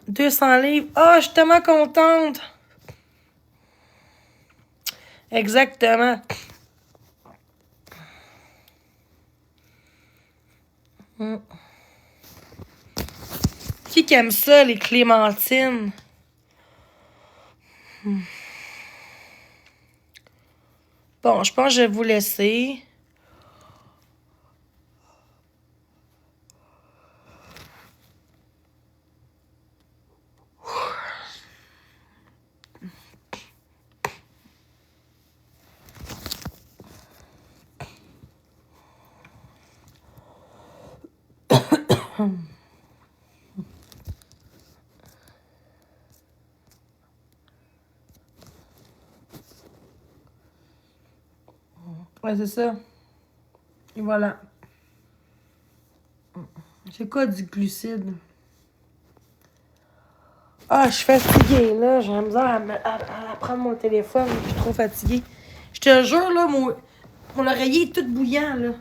S1: 200 livres. Ah, je suis tellement contente. Exactement. Qui aime ça, les clémentines? Bon, je pense que je vais vous laisser. Ouais, c'est ça. Et voilà. C'est quoi du glucide? Ah, je suis fatiguée, là. J'ai la misère à prendre mon téléphone. Je suis trop fatiguée. Je te jure, là, mon oreiller est tout bouillant, là.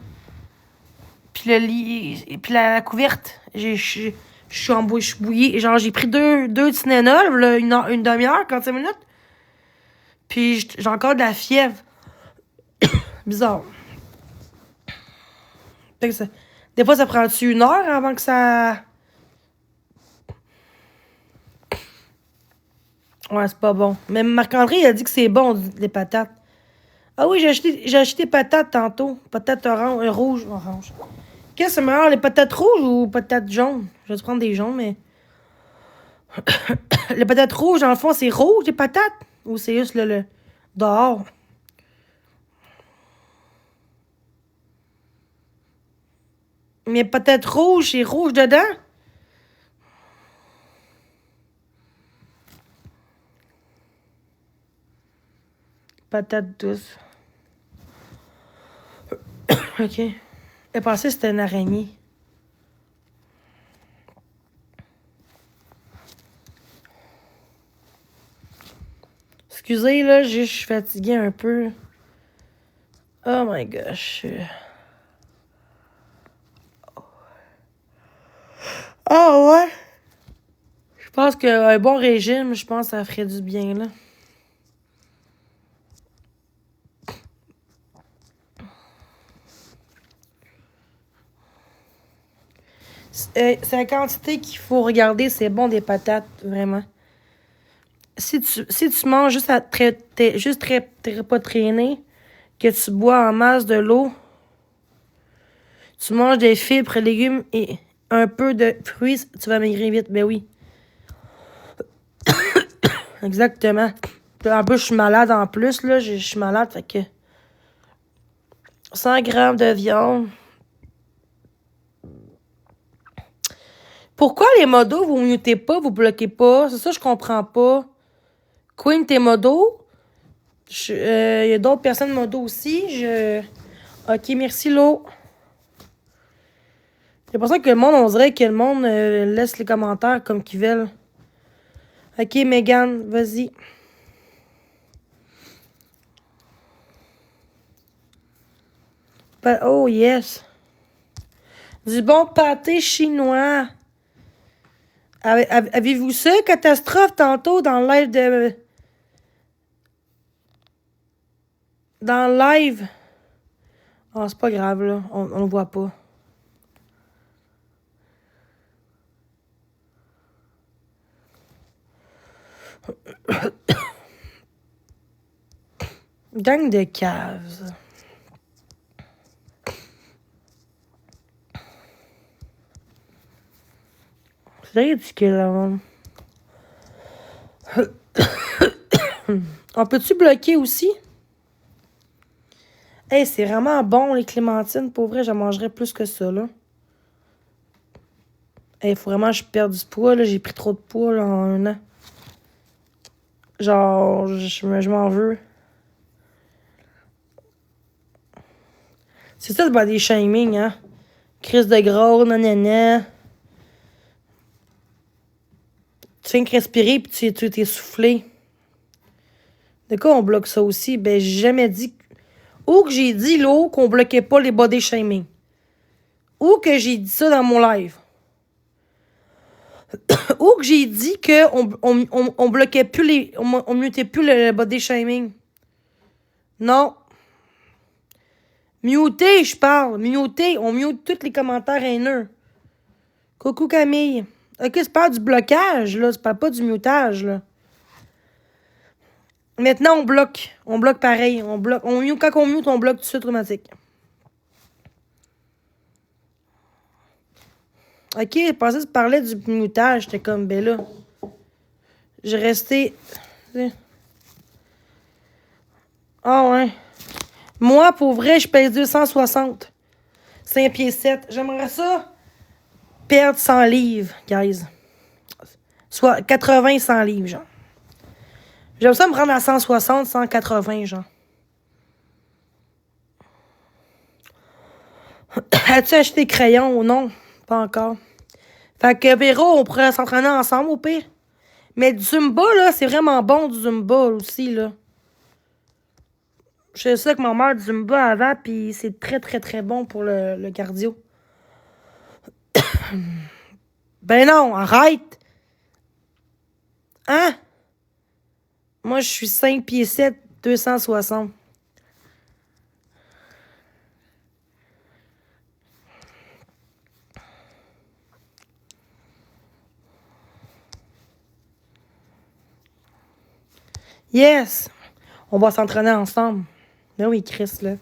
S1: Puis le lit... Puis la couverte. Je suis en bouche bouillie. Genre, j'ai pris deux Tylenol, là, une demi-heure, 45 minutes. Puis j'ai encore de la fièvre. Bizarre. Fait que des fois, ça prend-tu 1 heure avant que ça... Ouais, c'est pas bon. Mais Marc-André, il a dit que c'est bon, les patates. Ah oui, j'ai acheté des patates tantôt. Patates rouges, orange. Qu'est-ce que c'est meilleur, les patates rouges ou patates jaunes? Je vais te prendre des jaunes, mais... Les patates rouges, dans le fond, c'est rouge, les patates? Ou c'est juste le dehors? Mais patates rouges, c'est rouge dedans? Patates douces. OK. Elle pensait que c'était une araignée. Excusez, là, je suis fatiguée un peu. Oh my gosh. Ah ouais? Je pense qu'un bon régime, je pense que ça ferait du bien, là. C'est la quantité qu'il faut regarder, c'est bon des patates, vraiment. Si tu manges juste très pas traîné, que tu bois en masse de l'eau, tu manges des fibres, légumes et un peu de fruits, tu vas maigrir vite. Ben oui. Exactement. En plus, je suis malade en plus, là. Je suis malade, fait que 100 grammes de viande. Pourquoi les modos, vous mutez pas, vous bloquez pas? C'est ça, je comprends pas. Queen, t'es modo? Il y a d'autres personnes modo aussi. Ok, merci, Lo. C'est pour ça que le monde, on dirait que le monde laisse les commentaires comme qu'ils veulent. Ok, Megan, vas-y. Oh, yes. Du bon pâté chinois. Avez-vous ça, catastrophe, tantôt, dans le live de... Dans le live? Oh, c'est pas grave, là. On le voit pas. Gang de caves. C'est ridicule, là. On peut-tu bloquer aussi? Hey, c'est vraiment bon, les clémentines. Pour vrai, j'en mangerais plus que ça, là. Hey, faut vraiment que je perde du poids, là. J'ai pris trop de poids, là, en un an. Genre, je m'en veux. C'est ça le body shaming, hein? Crise de gros, nanana. Tu fais que respirer, puis tu t'es soufflé. De quoi on bloque ça aussi? Ben, j'ai jamais dit... Ou que j'ai dit, là, qu'on bloquait pas les body shaming. Ou que j'ai dit ça dans mon live. Ou que j'ai dit qu'on bloquait plus les... On mutait plus le body shaming. Non. Muter, je parle. Muter. On mute tous les commentaires haineux. Coucou Camille. Ok, c'est pas du blocage, là. C'est pas du mutage, là. Maintenant, on bloque. On bloque pareil. On bloque. Quand on mute, on bloque tout de suite automatique. Ok, je pensais que tu parlais du mutage. J'étais comme, ben là. J'ai resté. Ah ouais. Moi, pour vrai, je pèse 260. 5 pieds 7. J'aimerais ça perdre 100 livres, guys. Soit 80, 100 livres, genre. J'aime ça me rendre à 160, 180, genre. As-tu acheté des crayons ou non? Pas encore. Fait que Véro, on pourrait s'entraîner ensemble au pire. Mais du Zumba, là, c'est vraiment bon du Zumba aussi, là. Je sais ça que ma mère du Zumba avant, puis c'est très, très, très bon pour le cardio. Ben non, arrête! Hein? Moi, je suis 5 pieds 7, 260. Yes! On va s'entraîner ensemble. Ben oui, Chris, là.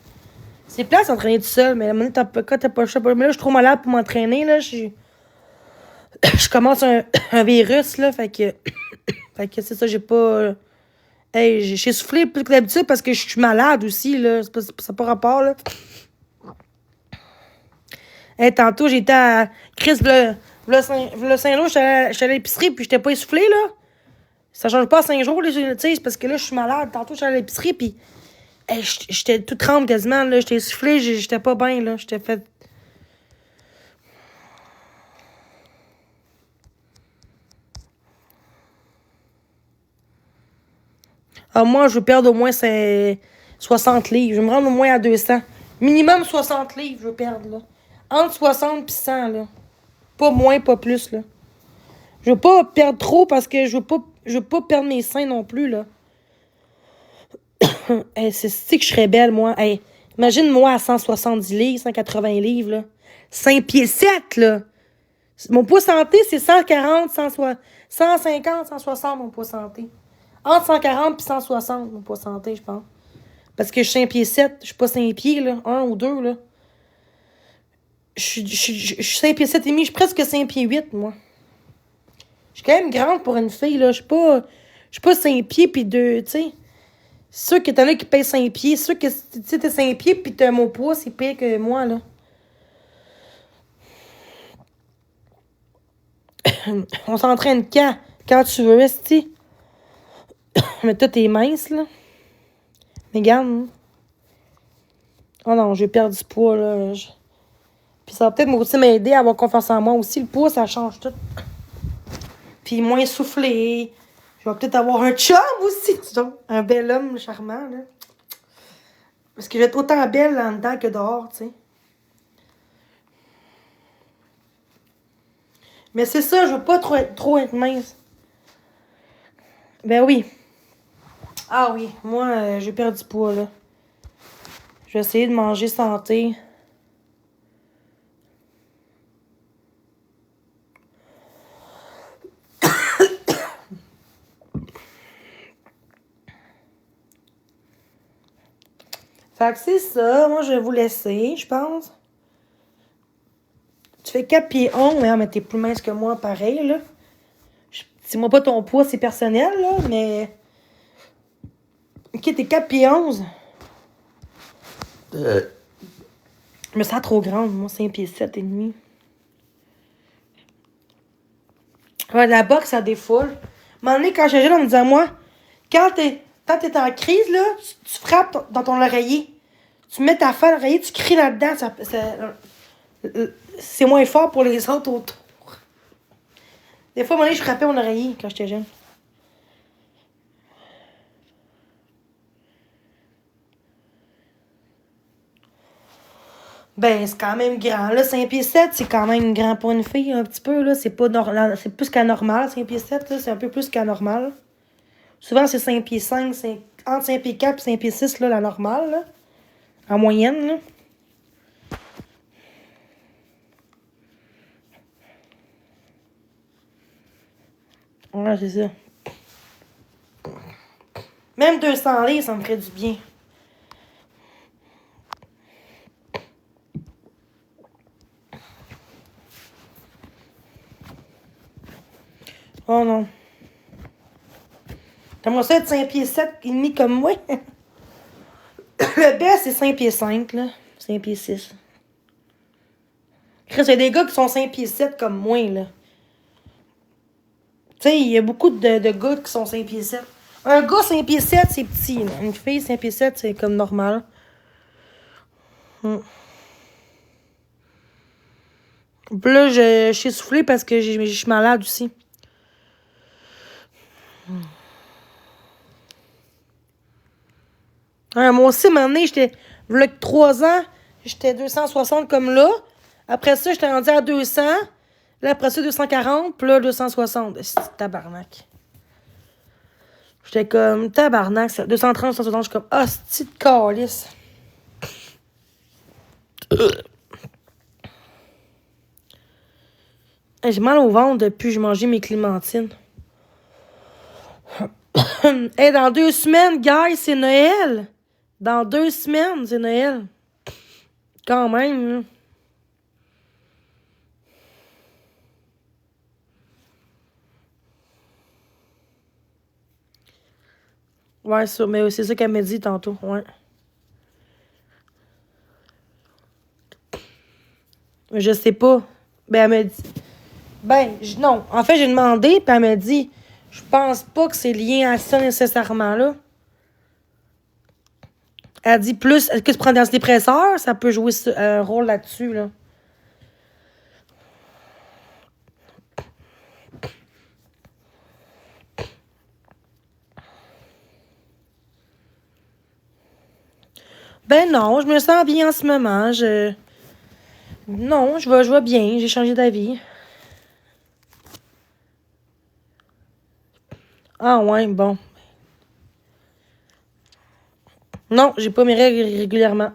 S1: C'est plat de s'entraîner tout seul, mais quand t'as pas le choix. Mais là, je suis trop malade pour m'entraîner, là. Je commence un virus, là. Fait que c'est ça, j'ai pas. Hey, j'ai soufflé plus que d'habitude parce que je suis malade aussi, là. Ça n'a pas rapport, là. Hey, tantôt, j'étais à Chris, le Saint-Lô, j'étais à l'épicerie, puis j'étais pas essoufflé, là. Ça change pas à 5 jours, tu sais, c'est parce que là, je suis malade. Tantôt, j'étais à l'épicerie, puis hey, j'étais toute trempe quasiment, là. J'étais essoufflé, j'étais pas bien, là. J'étais fait. Ah, moi, je veux perdre au moins 60 livres. Je vais me rendre au moins à 200. Minimum 60 livres, je veux perdre, là. Entre 60 et 100, là. Pas moins, pas plus, là. Je veux pas perdre trop parce que je veux pas perdre mes seins non plus, là. Hey, c'est que je serais belle, moi. Hey, imagine moi à 170 livres, 180 livres, là. 5 pieds 7, là. Mon poids santé, c'est 140, 150, 160, mon poids santé. Entre 140 et 160, mon poids santé, je pense. Parce que je suis 5 pieds 7, je suis pas 5 pieds, là. 1 ou 2, là. Je suis 5 pieds 7 et demi, je suis presque 5 pieds 8, moi. Je suis quand même grande pour une fille, là. Je suis pas 5 pieds puis 2, tu sais. C'est sûr que t'en as qui pèsent 5 pieds. C'est sûr que si t'es 5 pieds pis t'as mon poids, c'est pire que moi, là. On s'entraîne quand tu veux, esti. Mais toi, t'es mince, là. Mais regarde, hein. Oh non, j'ai perdu du poids, là. Puis ça va peut-être aussi m'aider à avoir confiance en moi aussi. Le poids, ça change tout. Puis moins soufflé. Je vais peut-être avoir un chum aussi, tu vois. Un bel homme charmant, là. Parce que je vais être autant belle là dedans que dehors, tu sais. Mais c'est ça, je veux pas trop être mince. Ben oui. Ah oui, moi, j'ai perdu du poids, là. Je vais essayer de manger santé. Fait que c'est ça. Moi, je vais vous laisser, je pense. Tu fais 4 pieds 11, mais t'es plus mince que moi, pareil, là. Dis-moi pas ton poids, c'est personnel, là, mais... Ok, t'es 4 pieds 11. Je me sens trop grande, moi, 5 pieds 7 et demi. Ouais, la boxe, ça défoule. À un moment donné, quand j'étais jeune, on me disait, moi, quand t'es en crise, là, tu frappes dans ton oreiller. Tu mets ta fin à l'oreiller, tu cries là-dedans. C'est moins fort pour les autres autour. Des fois, à un moment donné, je frappais mon oreiller quand j'étais jeune. Ben, c'est quand même grand. Là, 5 pieds 7, c'est quand même grand pour une fille, un petit peu. Là. C'est pas c'est plus qu'anormal, 5 pieds 7. Là. C'est un peu plus qu'anormal. Souvent, c'est 5 pieds 5, entre 5 pieds 4 et 5 pieds 6, là, la normale. Là. En moyenne, là. Ouais, c'est ça. Même 200 livres, ça me ferait du bien. Oh non. T'aimerais ça être 5 pieds 7 et demi comme moi? Le best, c'est 5 pieds 5, là. 5 pieds 6. Chris, il y a des gars qui sont 5 pieds 7 comme moi, là. Tu sais, il y a beaucoup de gars qui sont 5 pieds 7. Un gars 5 pieds 7, c'est petit, là. Une fille 5 pieds 7, c'est comme normal. Puis là, je suis essoufflée parce que je suis malade aussi. Ouais, moi aussi, à un moment donné, j'étais... V'là que 3 ans, j'étais 260 comme là. Après ça, j'étais rendu à 200. Là, après ça, 240. Puis là, 260. C'est tabarnak. J'étais comme, tabarnak, ça. 230, 260. Je suis comme, ah, c'est de calice. J'ai mal au ventre depuis que j'ai mangé mes clémentines. Hey, dans 2 semaines, guys, c'est Noël. Dans 2 semaines, c'est Noël. Quand même, là. Ouais, ça, mais c'est ça qu'elle m'a dit tantôt, ouais. Je sais pas. Ben, elle m'a dit... Ben, non. En fait, j'ai demandé, puis elle m'a dit, je pense pas que c'est lié à ça nécessairement, là. Elle dit plus, est-ce que tu prends des antidépresseurs? Ça peut jouer un rôle là-dessus, là. Ben non, je me sens bien en ce moment. Non, je vais bien. J'ai changé d'avis. Ah ouais, bon. Non, j'ai pas mes règles régulièrement.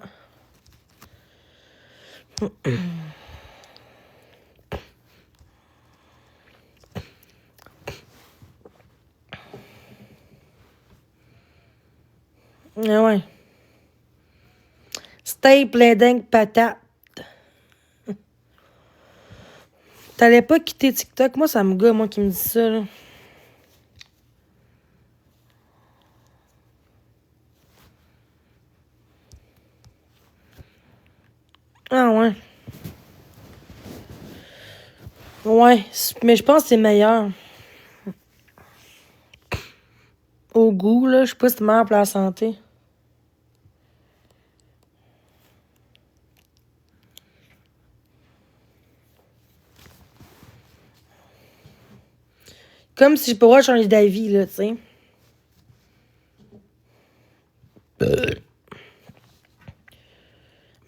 S1: Ah ouais. Steak plein dingue patate. T'allais pas quitter TikTok? Moi, ça me gosse, moi, qui me dit ça, là. Ah ouais. Ouais, mais je pense que c'est meilleur. Au goût, là, je sais pas si c'est meilleur pour la santé. Comme si je pourrais changer d'avis, là, tu sais.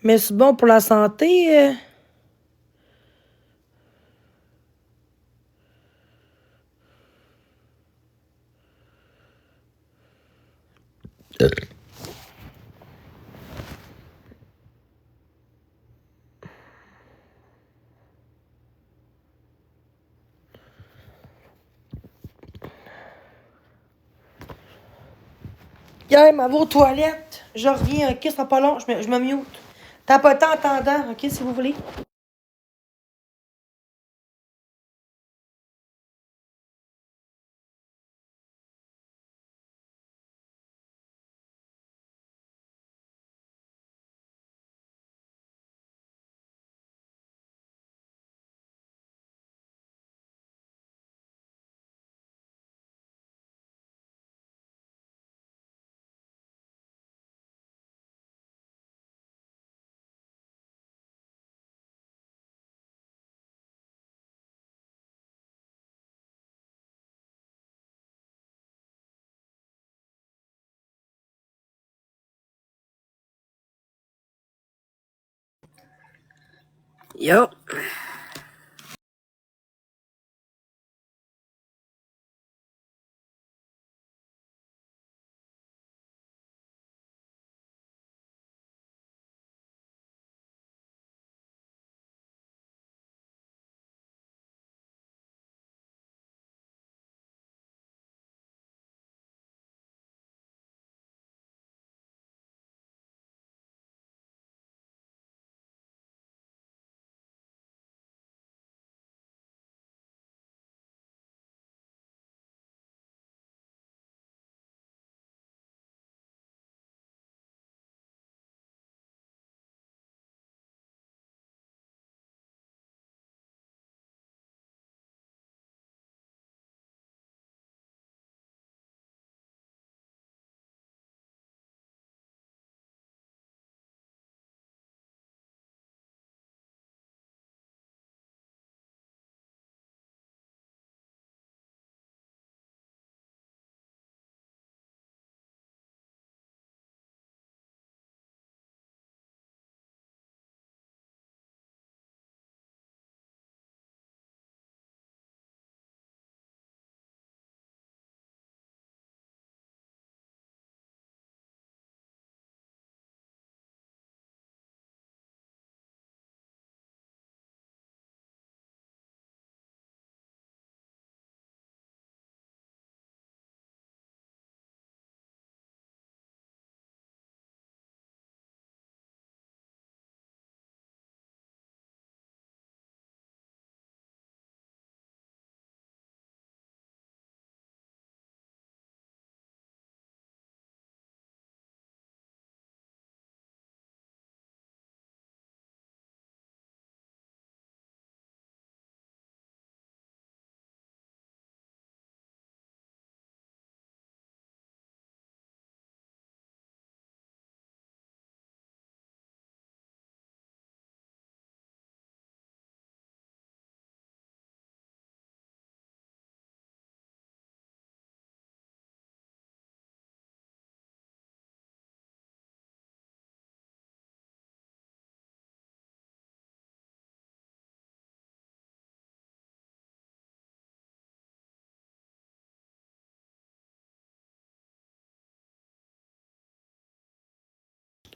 S1: Mais c'est bon pour la santé. Gars, elle m'en va aux toilettes. Je reviens, ok, ça sera pas long, je me mute. T'as pas de temps en attendant, ok, si vous voulez. Yo.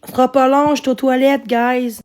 S1: Ça sera pas long, je suis aux toilettes, guys.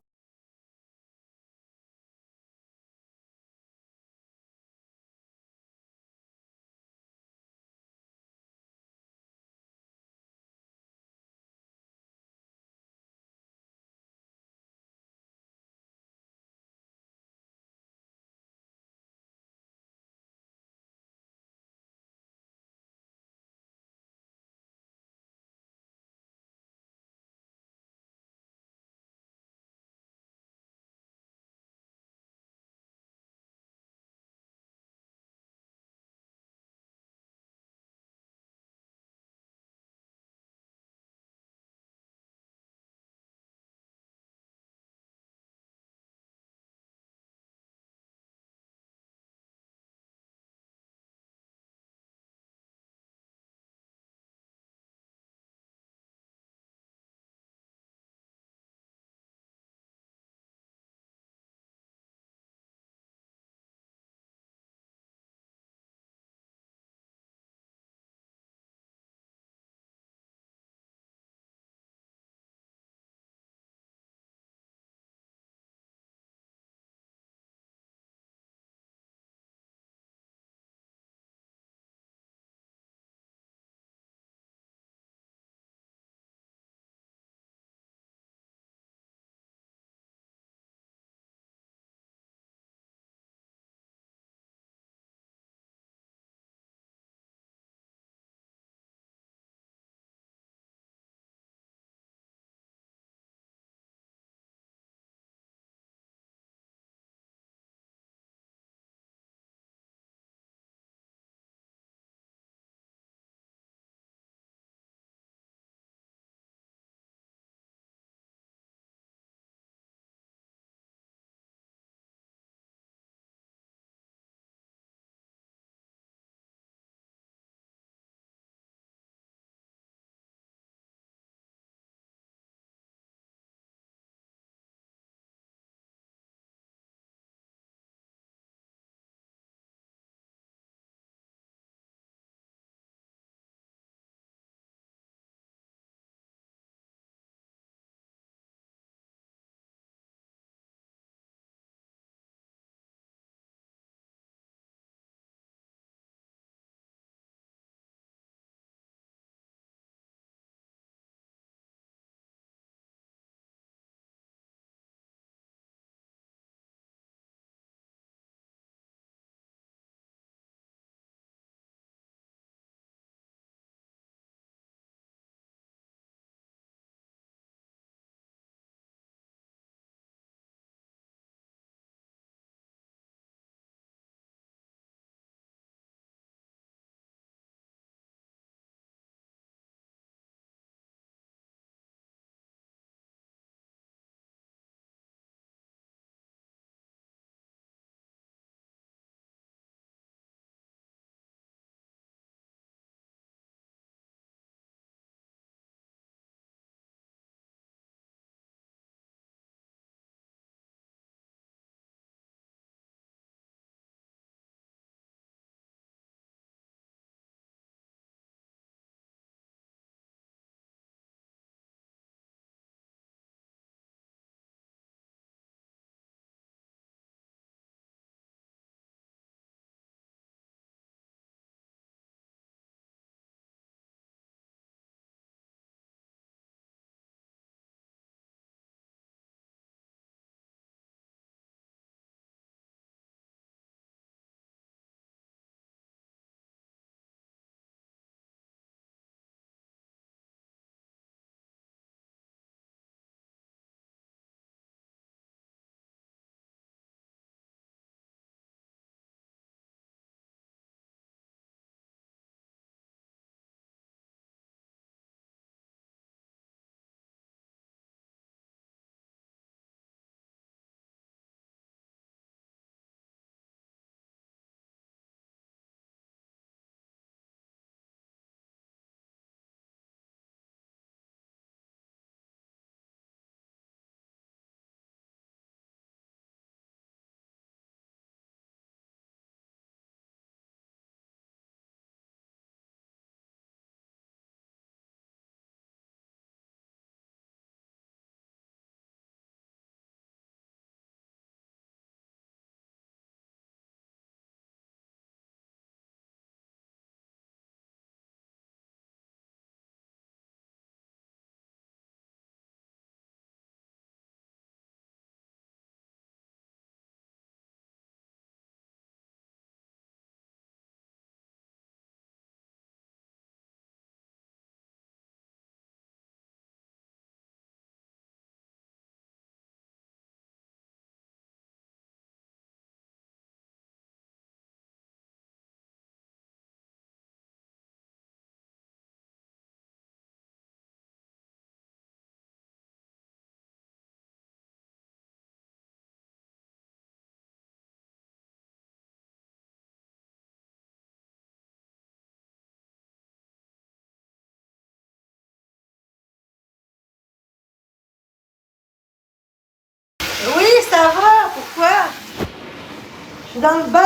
S1: suis dans le bain.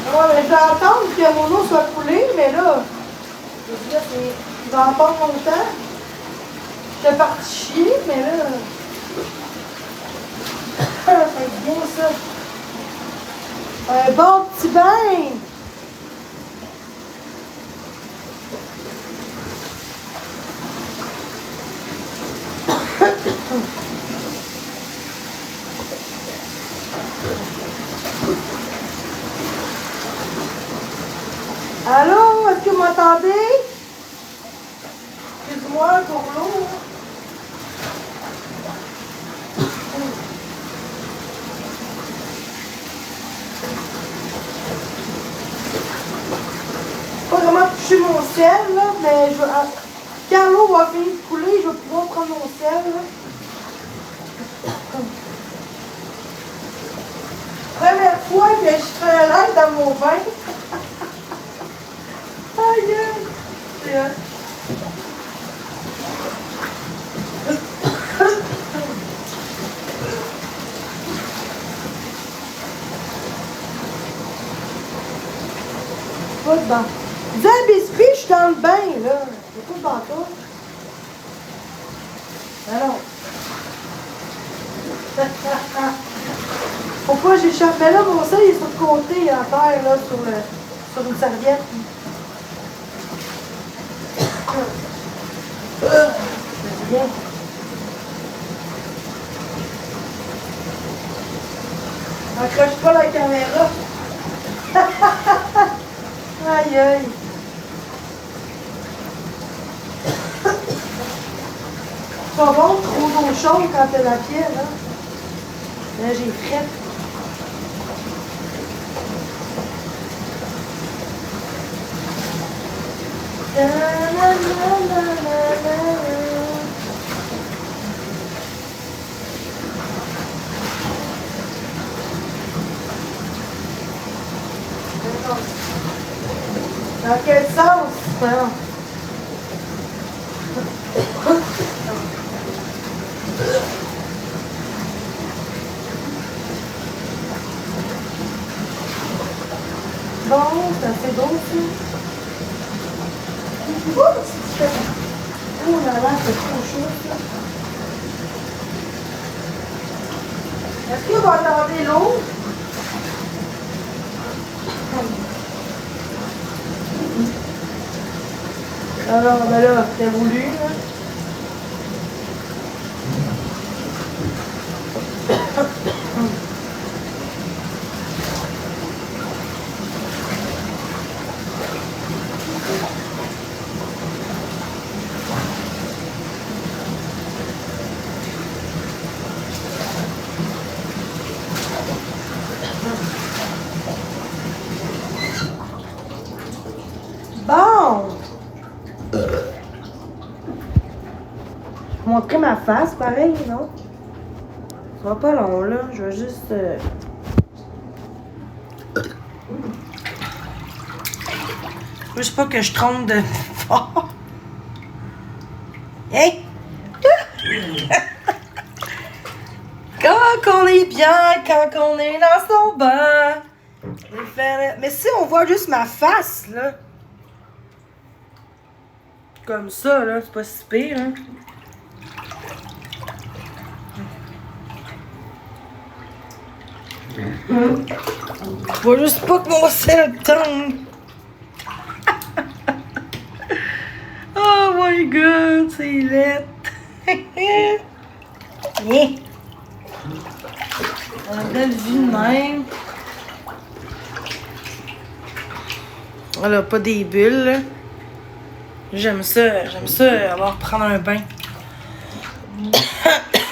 S1: Ouais, mais je vais attendre que mon eau soit coulée, mais là, je veux dire, il va en prendre longtemps. J'étais partie chier, mais là, ça va être bien ça. Un bon petit bain. Allô, est-ce que vous m'entendez? Excuse-moi pour l'eau. Pas vraiment toucher mon ciel, là, mais je vais, quand l'eau va finir de couler, je vais pouvoir prendre mon ciel. Là. Première fois que je fais l'air dans mon bain. Aïe, aïe. C'est pas de bain. Dis à Biscuit, je suis dans le bain, là. C'est pas de bateau. Alors. Pourquoi j'échappe? Mais là, mon sein, il est sur le côté, à terre, là, sur une serviette. C'est bien. Accroche pas la caméra. Aïe, aïe. C'est pas bon, trop d'eau chaude quand t'as la pierre, là. Là, j'ai frette. La, la, la, la, la, la. Dans quel sens? Non. Bon, c'est assez beau, ça. Ouh, c'est différent. Oh là là, c'est trop chaud, ça. Est-ce qu'on va attendre l'eau? Alors, ben là, t'as voulu, là. Bon! Je vais montrer ma face, pareil, non? Ça va pas long, là. Je vais juste... Je sais pas que je trompe de fort. Hey! Quand on est bien, quand on est dans son bain. Mais si on voit juste ma face, là. Comme ça, là, c'est pas si pire, hein. Faut juste pas que mon sel tombe. Oh my god, c'est laid. Yeah. On a une belle vue de même. Voilà, pas des bulles, là. J'aime ça, avoir prendre un bain.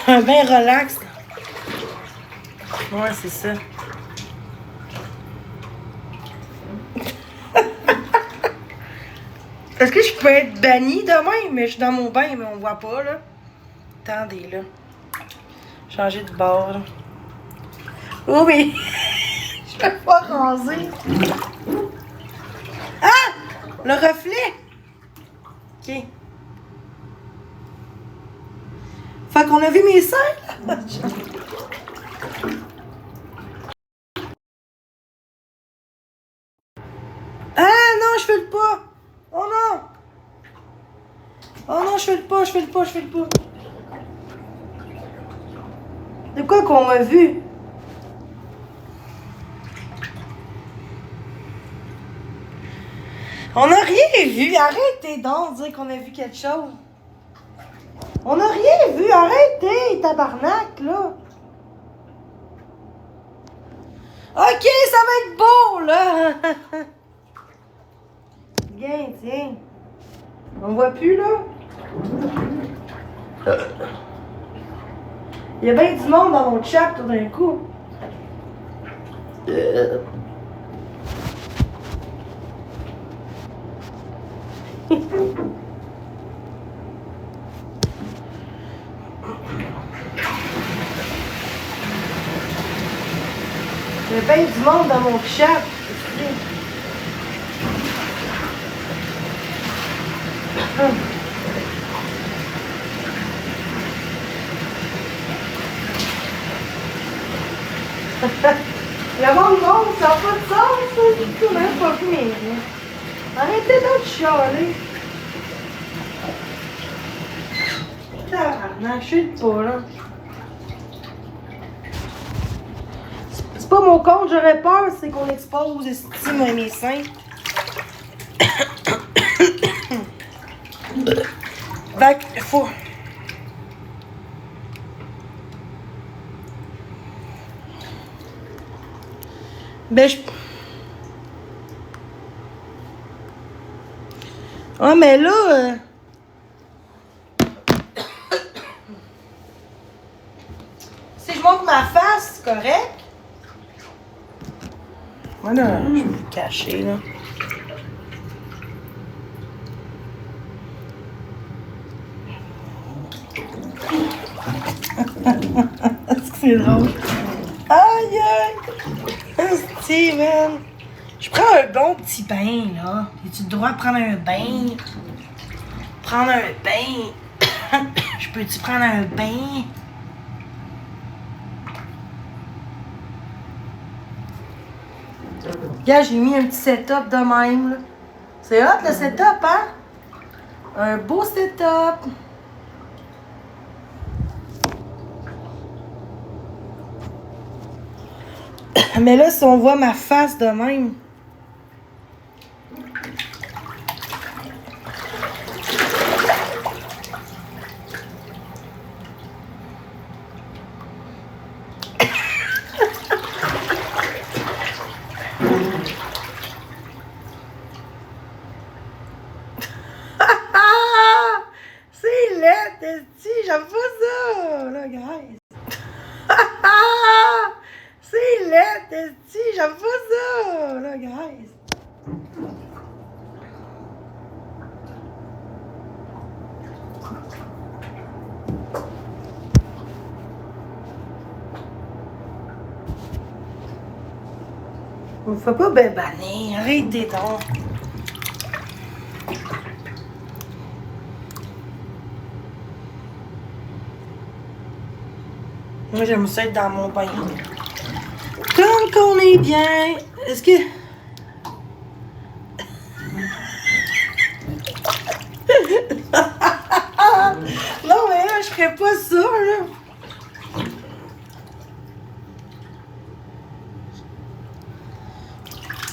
S1: Un bain relax. Ouais, c'est ça. Est-ce que je peux être bannie demain? Mais je suis dans mon bain, mais on voit pas, là. Attendez, là. Changer de bord, là. Oh, mais... je Je vais pas raser. Ah! Le reflet! OK. Fait qu'on a vu mes seins, là. Ah non, je fais le pas! Oh non! Oh non, je fais le pas, je fais le pas, je fais le pas. De quoi qu'on m'a vu? On n'a rien vu. Arrêtez donc de dire qu'on a vu quelque chose. On n'a rien vu. Arrêtez, tabarnak, là. OK, ça va être beau, là. Viens, tiens. On voit plus, là. Il y a bien du monde dans mon chat tout d'un coup. Il y a bien du monde dans mon chat. Le monde, ça n'a pas de sens, ça. J'ai même pas vu mes riens. Arrêtez donc de chialer. Tabarnak, je suis pas là. C'est pas mon compte, j'aurais peur, c'est qu'on expose estime mes seins. Fait que, faut... Ben, je... Ah, mais là... Si je montre ma face, c'est correct? Voilà, je vais me cacher, là. Est-ce que c'est drôle? Aïe, aïe! Steven! Je prends un bon petit bain, là. As-tu le droit de prendre un bain? Prendre un bain? Je peux-tu prendre un bain? Regarde, j'ai mis un petit setup de même, là. C'est hot, le setup, hein? Un beau setup. Mais là, si on voit ma face de même... C'est laid, esti, j'aime pas ça, là, guys. C'est laid, esti, j'aime pas ça, là, guys. On me fait pas bébaner, arrêtez donc. Moi, j'aime ça être dans mon bain. Comme qu'on est bien. Est-ce que... Non, mais là, je ferais pas ça, là.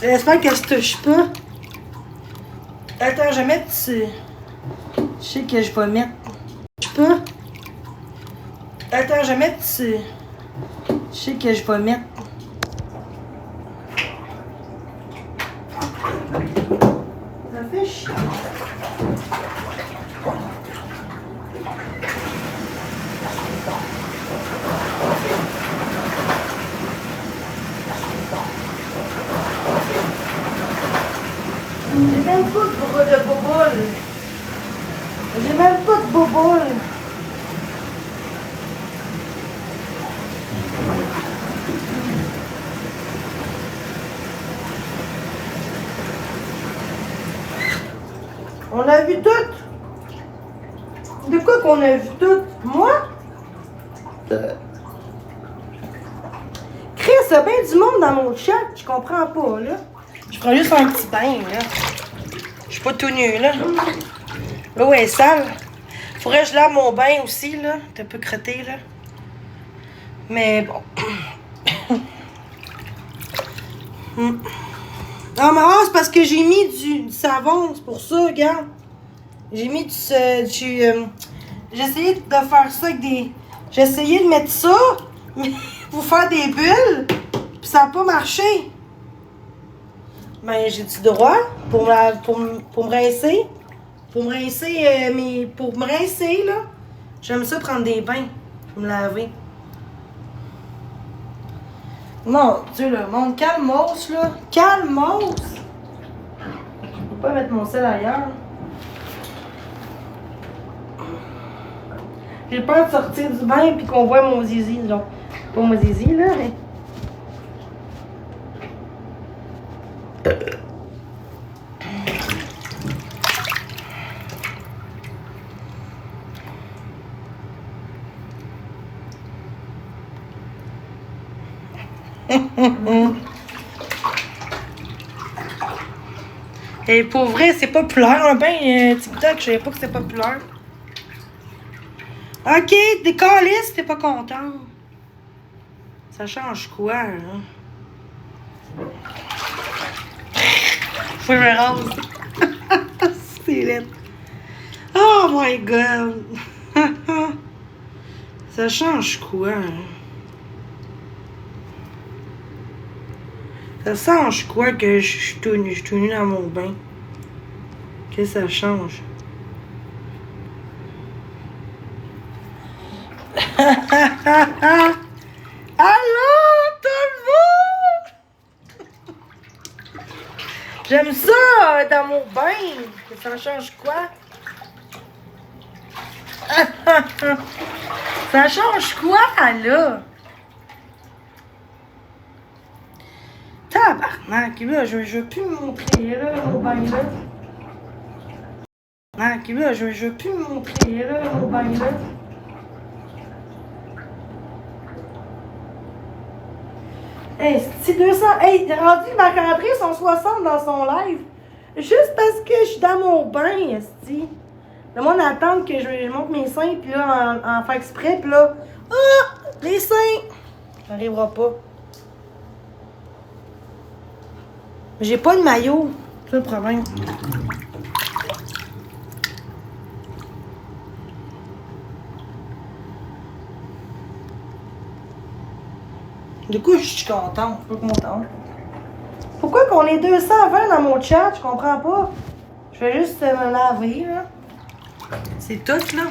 S1: J'espère qu'elle se touche pas. Attends, je vais mettre... Je sais que je vais mettre... Je peux... Attends, je vais mettre... Je sais que je vais mettre... Ça fait chier. J'ai même pas de boboule. J'ai même pas de boboule. C'est tout. Moi? Chris, il y a bien du monde dans mon chat. Je comprends pas, là. Je ferai juste un petit bain, là. Je suis pas tout nu, là. L'eau est sale. Faudrait que je lave mon bain aussi, là. T'es un peu crotté, là. Mais bon. Ah, mais c'est parce que j'ai mis du savon. C'est pour ça, regarde. J'ai mis j'ai essayé de faire ça avec des... J'ai essayé de mettre ça pour faire des bulles. Puis ça n'a pas marché. Ben, j'ai du droit pour me rincer. Pour me rincer, pour me rincer, là. J'aime ça prendre des bains. Pour me laver. Mon Dieu, le monde, calmos, là. Calmos! Je peux pas mettre mon sel ailleurs. J'ai peur de sortir du bain et qu'on voit mon zizi. Donc, pas mon zizi, là, mais... Et pour vrai, c'est populaire, un bain TikTok, je savais pas que c'était populaire. Ok, des calices, t'es pas content. Ça change quoi, là? Faut que je rase. C'est laid. Oh my god. Ça change quoi, hein? Ça change quoi que je suis tout nu dans mon bain? Qu'est-ce que ça change? Allô, tout le monde! J'aime ça dans mon bain. Ça change quoi? Ça change quoi, là? Tabarnak, là, je veux plus me montrer, là, mon bain, là. Tabarnak, là, je veux plus me montrer, là, mon bain, là. Hey, c'est 200... Hey, rendu Marc-André, sont 60 dans son live. Juste parce que je suis dans mon bain, esti. Le monde attend que je monte mes seins, puis là, en faire exprès, puis là... Ah! Les seins! Ça n'arrivera pas. J'ai pas de maillot. C'est le problème. Du coup, je suis contente. Je suis pas contente. Pourquoi qu'on est 220 dans mon chat? Je comprends pas. Je vais juste me laver, là. C'est tout, là.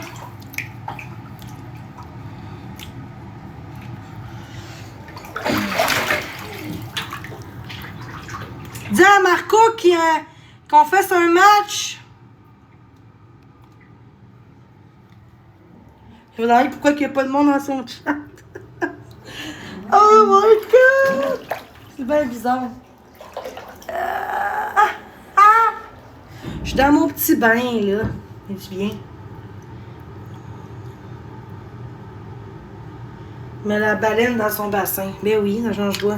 S1: Dis à Marco qu'on fasse un match. Je vais demander pourquoi il n'y a pas de monde dans son chat. Oh my god! C'est bien bizarre. Je suis dans mon petit bain, là. C'est bien. Mais la baleine dans son bassin. Ben oui, ça change quoi?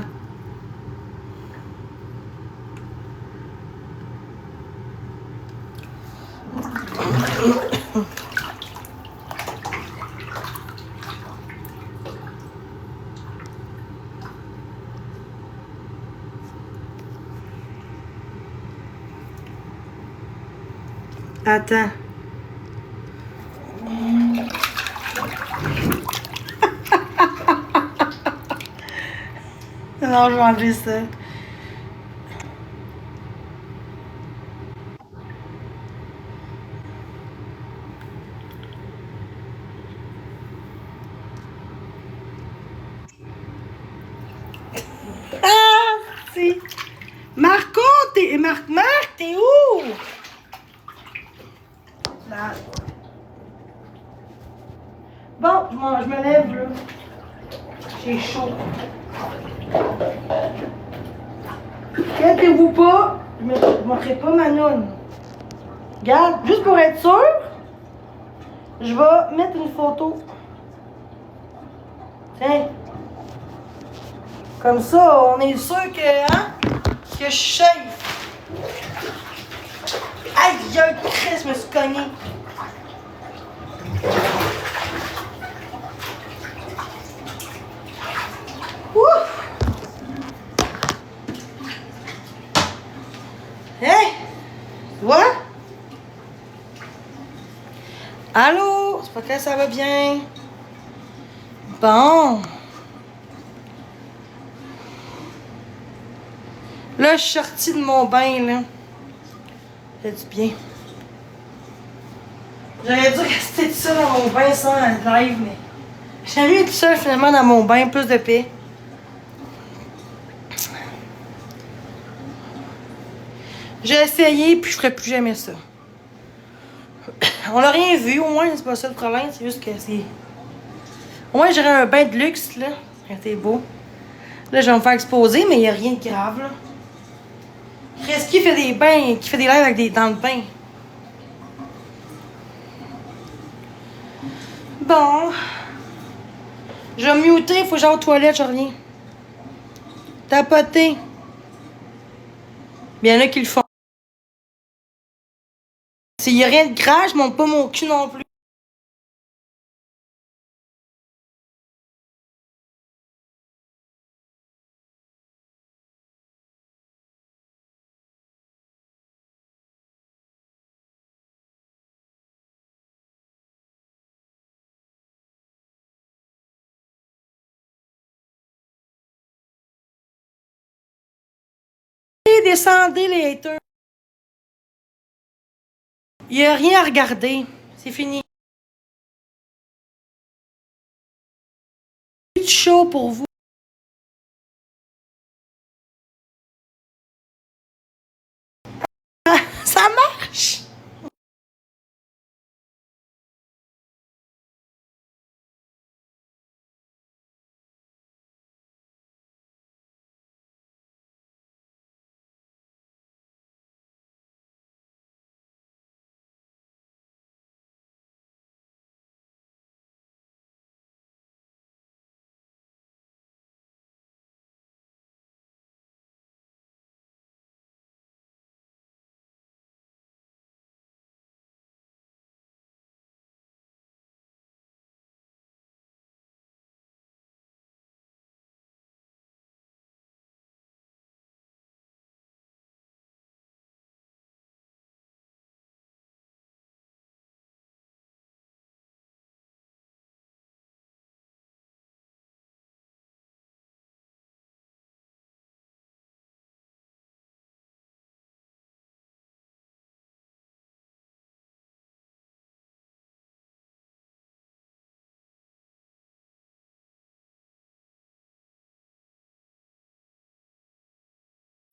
S1: Attends. Non, je vais enlever ça. Ah, si. Marco, Marc, t'es où? Là. Bon, je me lève, là. J'ai chaud. Inquiétez-vous pas, je ne montrerai pas ma noune. Regarde, juste pour être sûr, Je vais mettre une photo. Tiens. Comme ça, on est sûr que, hein, que je suis safe. Aïe, Christ, je me suis cogné. Ouf! Hey! Tu vois? Allô? C'est pas que ça va bien? Bon. Là, je suis sortie de mon bain, là. Ça fait du bien. J'aurais dû rester tout seul dans mon bain sans live, mais j'ai mieux tout seul finalement dans mon bain, plus de paix. J'ai essayé, puis je ferai plus jamais ça. On n'a rien vu, au moins, c'est pas ça le problème, c'est juste que c'est... Au moins, j'aurais un bain de luxe, là. C'était beau. Là, je vais me faire exposer, mais il n'y a rien de grave, là. Qu'est-ce qui fait des bains, qui fait des lives avec des dents de bain? Bon. Je vais me muter, faut que j'aille aux toilettes, je reviens. Tapoter. Bien là qui le font. S'il n'y a rien de grave, je monte pas mon cul non plus. Descendez les haters. Il n'y a rien à regarder. C'est fini. Plus de show pour vous. Ah, ça marche!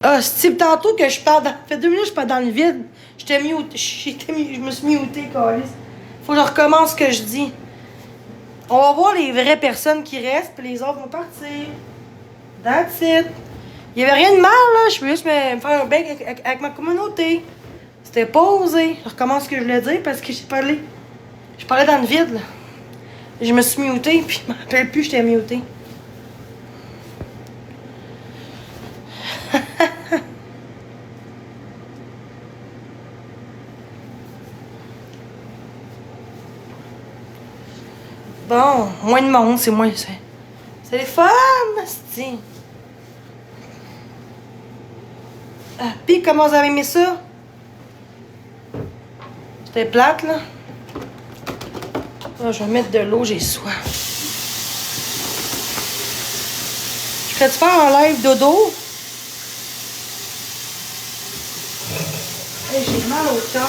S1: Ah, c'est tantôt que je parle dans... Ça fait 2 minutes que je parle dans le vide. J'étais mute. Je me suis mutée, Calis. Faut que je recommence ce que je dis. On va voir les vraies personnes qui restent, puis les autres vont partir. That's it. Il y avait rien de mal, là. Je peux juste me faire un bec avec ma communauté. C'était pas osé. Je recommence ce que je voulais dire parce que j'ai parlé. Je parlais dans le vide, là. Je me suis mutée, puis je me rappelle plus que j'étais mutée. Bon, moins de monde, c'est moins... C'est les fun, c'est... Ah, pis comment vous avez aimé ça? C'était plate, là. Ah, je vais mettre de l'eau, j'ai soif. Je ferais-tu faire un live dodo? Hey, j'ai mal au cœur.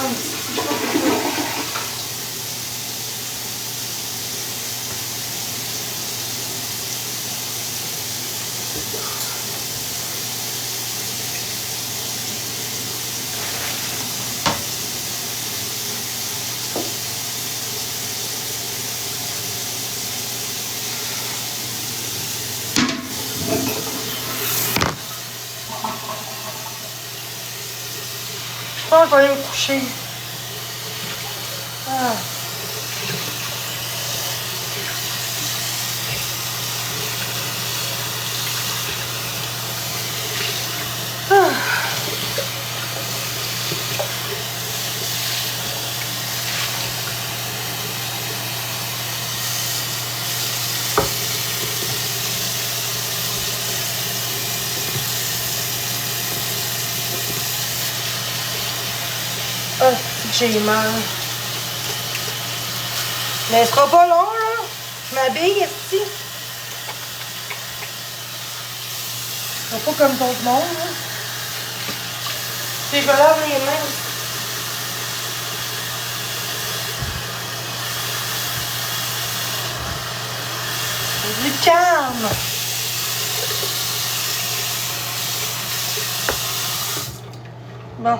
S1: Je pense que je vais aller me coucher. Ah. j'ai mal. Mais ce sera pas long, là. Je m'habille ici. C'est pas comme d'autres monde, là. Puis je me lave les mains. Du calme. Bon.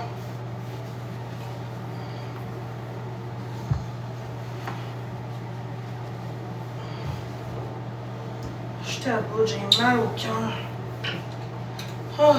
S1: J'étais à bout, j'ai mal au cœur. Oh.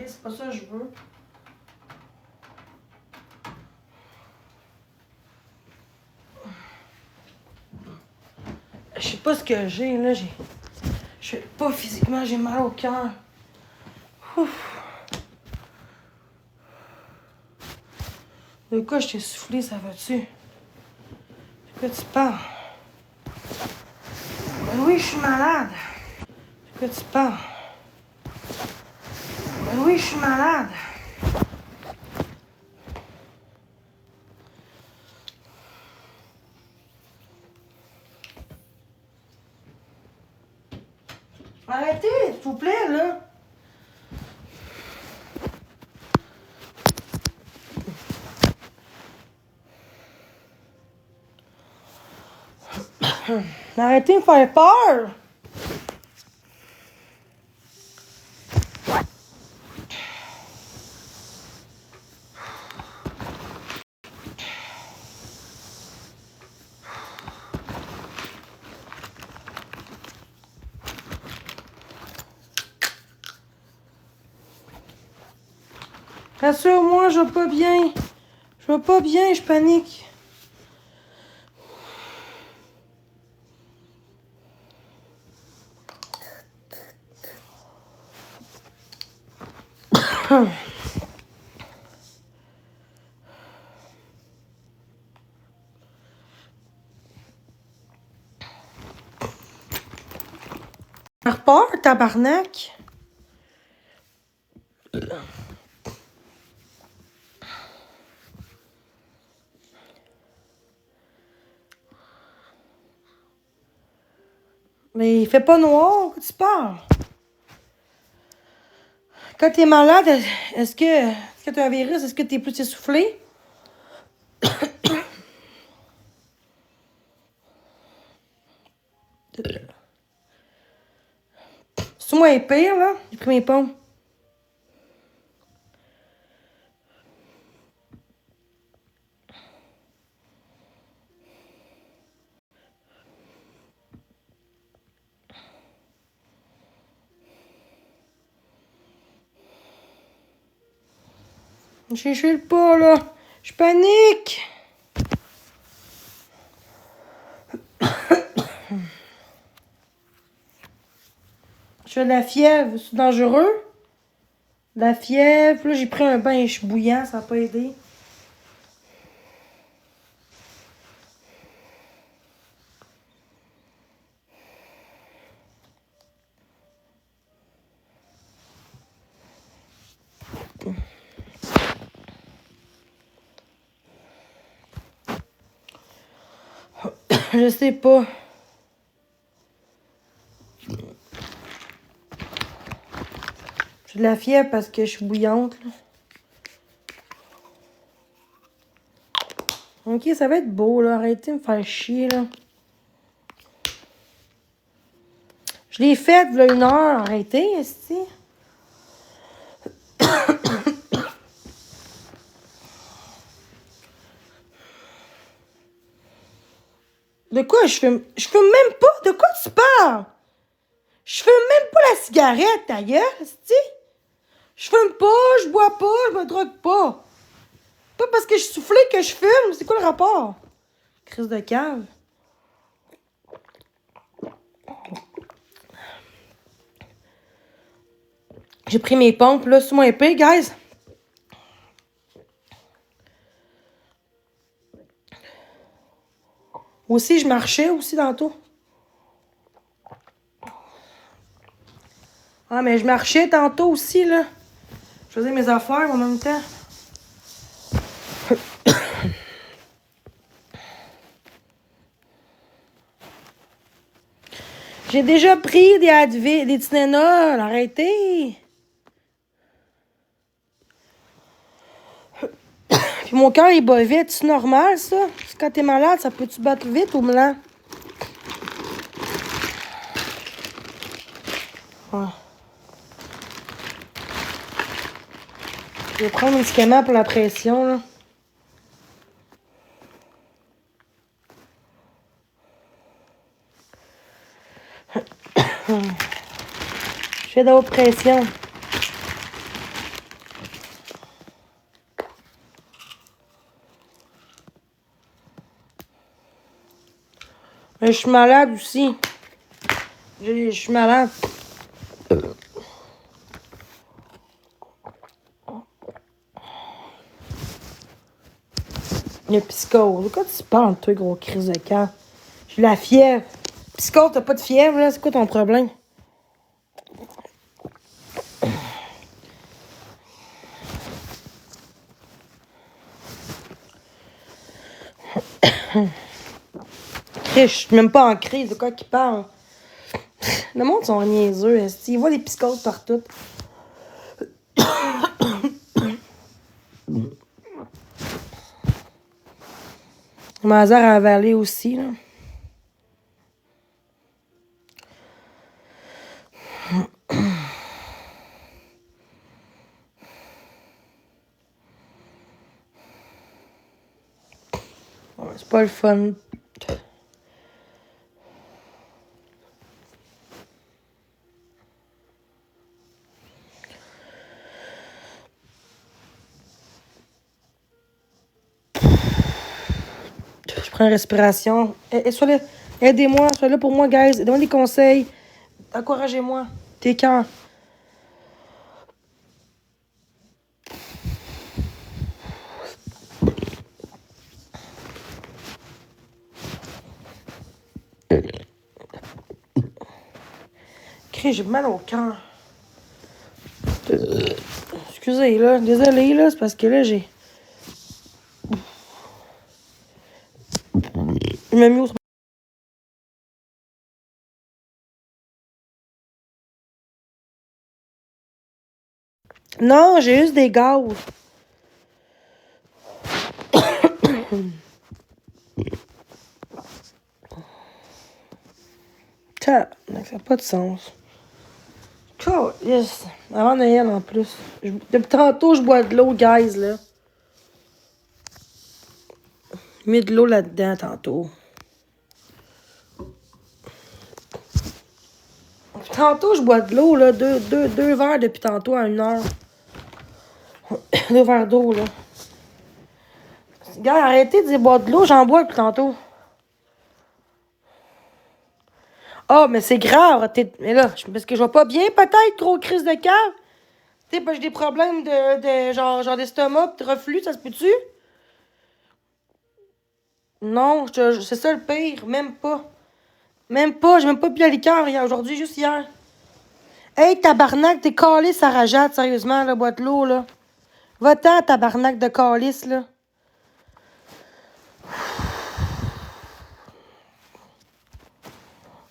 S1: C'est pas ça que je veux. Je sais pas ce que j'ai, là. Je sais pas physiquement, j'ai mal au cœur. De quoi je t'ai soufflé, ça va-tu? De quoi tu parles? Ben oui, je suis malade. De quoi tu parles? Ben oui, je suis malade. Arrêtez, s'il vous plaît, là. Arrêtez de me faire peur. Rassure-moi, je vais pas bien. Je vais pas bien, je panique. T'as peur, tabarnak? Mais il fait pas noir, que tu parles. Quand t'es malade, est-ce que t'as un virus? Est-ce que t'es plus essoufflé? C'est moi pire, là. J'ai pris mes pommes. J'ai le pas, là. Je panique. Je fais de la fièvre. C'est dangereux? De la fièvre. Là, j'ai pris un bain bouillant, ça n'a pas aidé. Je sais pas. J'ai de la fièvre parce que je suis bouillante. Là. Ok, ça va être beau, là. Arrêtez de me faire chier, là. Je l'ai faite, là, 1 heure. Arrêtez, est-ce que... De quoi je fume? Je fume même pas. De quoi tu parles? Je fume même pas la cigarette, ta gueule, est-ce que... Je fume pas, je bois pas, je me drogue pas. Pas parce que je soufflais que je fume. C'est quoi le rapport? Crise de cave. J'ai pris mes pompes, là, sous mon épée, guys. Aussi, je marchais aussi tantôt. Ah, mais je marchais tantôt aussi, là. Je faisais mes affaires en même temps. J'ai déjà pris des Advil, des Tylenol. Arrêtez. Puis mon cœur, il bat vite. C'est normal, ça? Quand t'es malade, ça peut-tu battre vite ou lent? Ouais. Je vais prendre un médicament pour la pression, là. Je fais de la haute pression. Mais je suis malade aussi. Je suis malade. Il y a psychose. De quoi tu parles, toi, gros crise de cœur? J'ai la fièvre. Psychose, t'as pas de fièvre, là? C'est quoi ton problème? Je suis même pas en crise. De quoi qu'il parle? Le monde sont niaiseux. Ils voient des psychoses partout. Mazar a avalé aussi, là. Ouais, c'est pas le fun. Je prends une respiration. Sois là. Aidez-moi. Sois là pour moi, guys. Donnez des conseils. Encouragez-moi. Tes cœurs. J'ai mal au cœur. Excusez, là. Désolé, là. C'est parce que là, j'ai... Je me mis au... Non, j'ai juste des gaz. Ça n'a pas de sens. Cool, yes. Avant Noël, en plus. Depuis tantôt, je bois de l'eau, guys, là. J'ai mis de l'eau là-dedans, tantôt. Tantôt, je bois de l'eau, là. Deux verres depuis tantôt à 1 heure. 2 verres d'eau, là. Gars, arrêtez de dire boire de l'eau, j'en bois depuis tantôt. Ah, mais c'est grave. Mais là, parce que je vais pas bien, peut-être, gros crise de cave. Tu sais, j'ai des problèmes de genre d'estomac, de reflux, ça se peut-tu? Non, c'est ça le pire, même pas. Même pas, j'ai même pas bu la liqueur aujourd'hui, juste hier. Hey, tabarnak, t'es calice à rajade, sérieusement, là, boîte l'eau, là. Va-t'en, tabarnak de calice, là.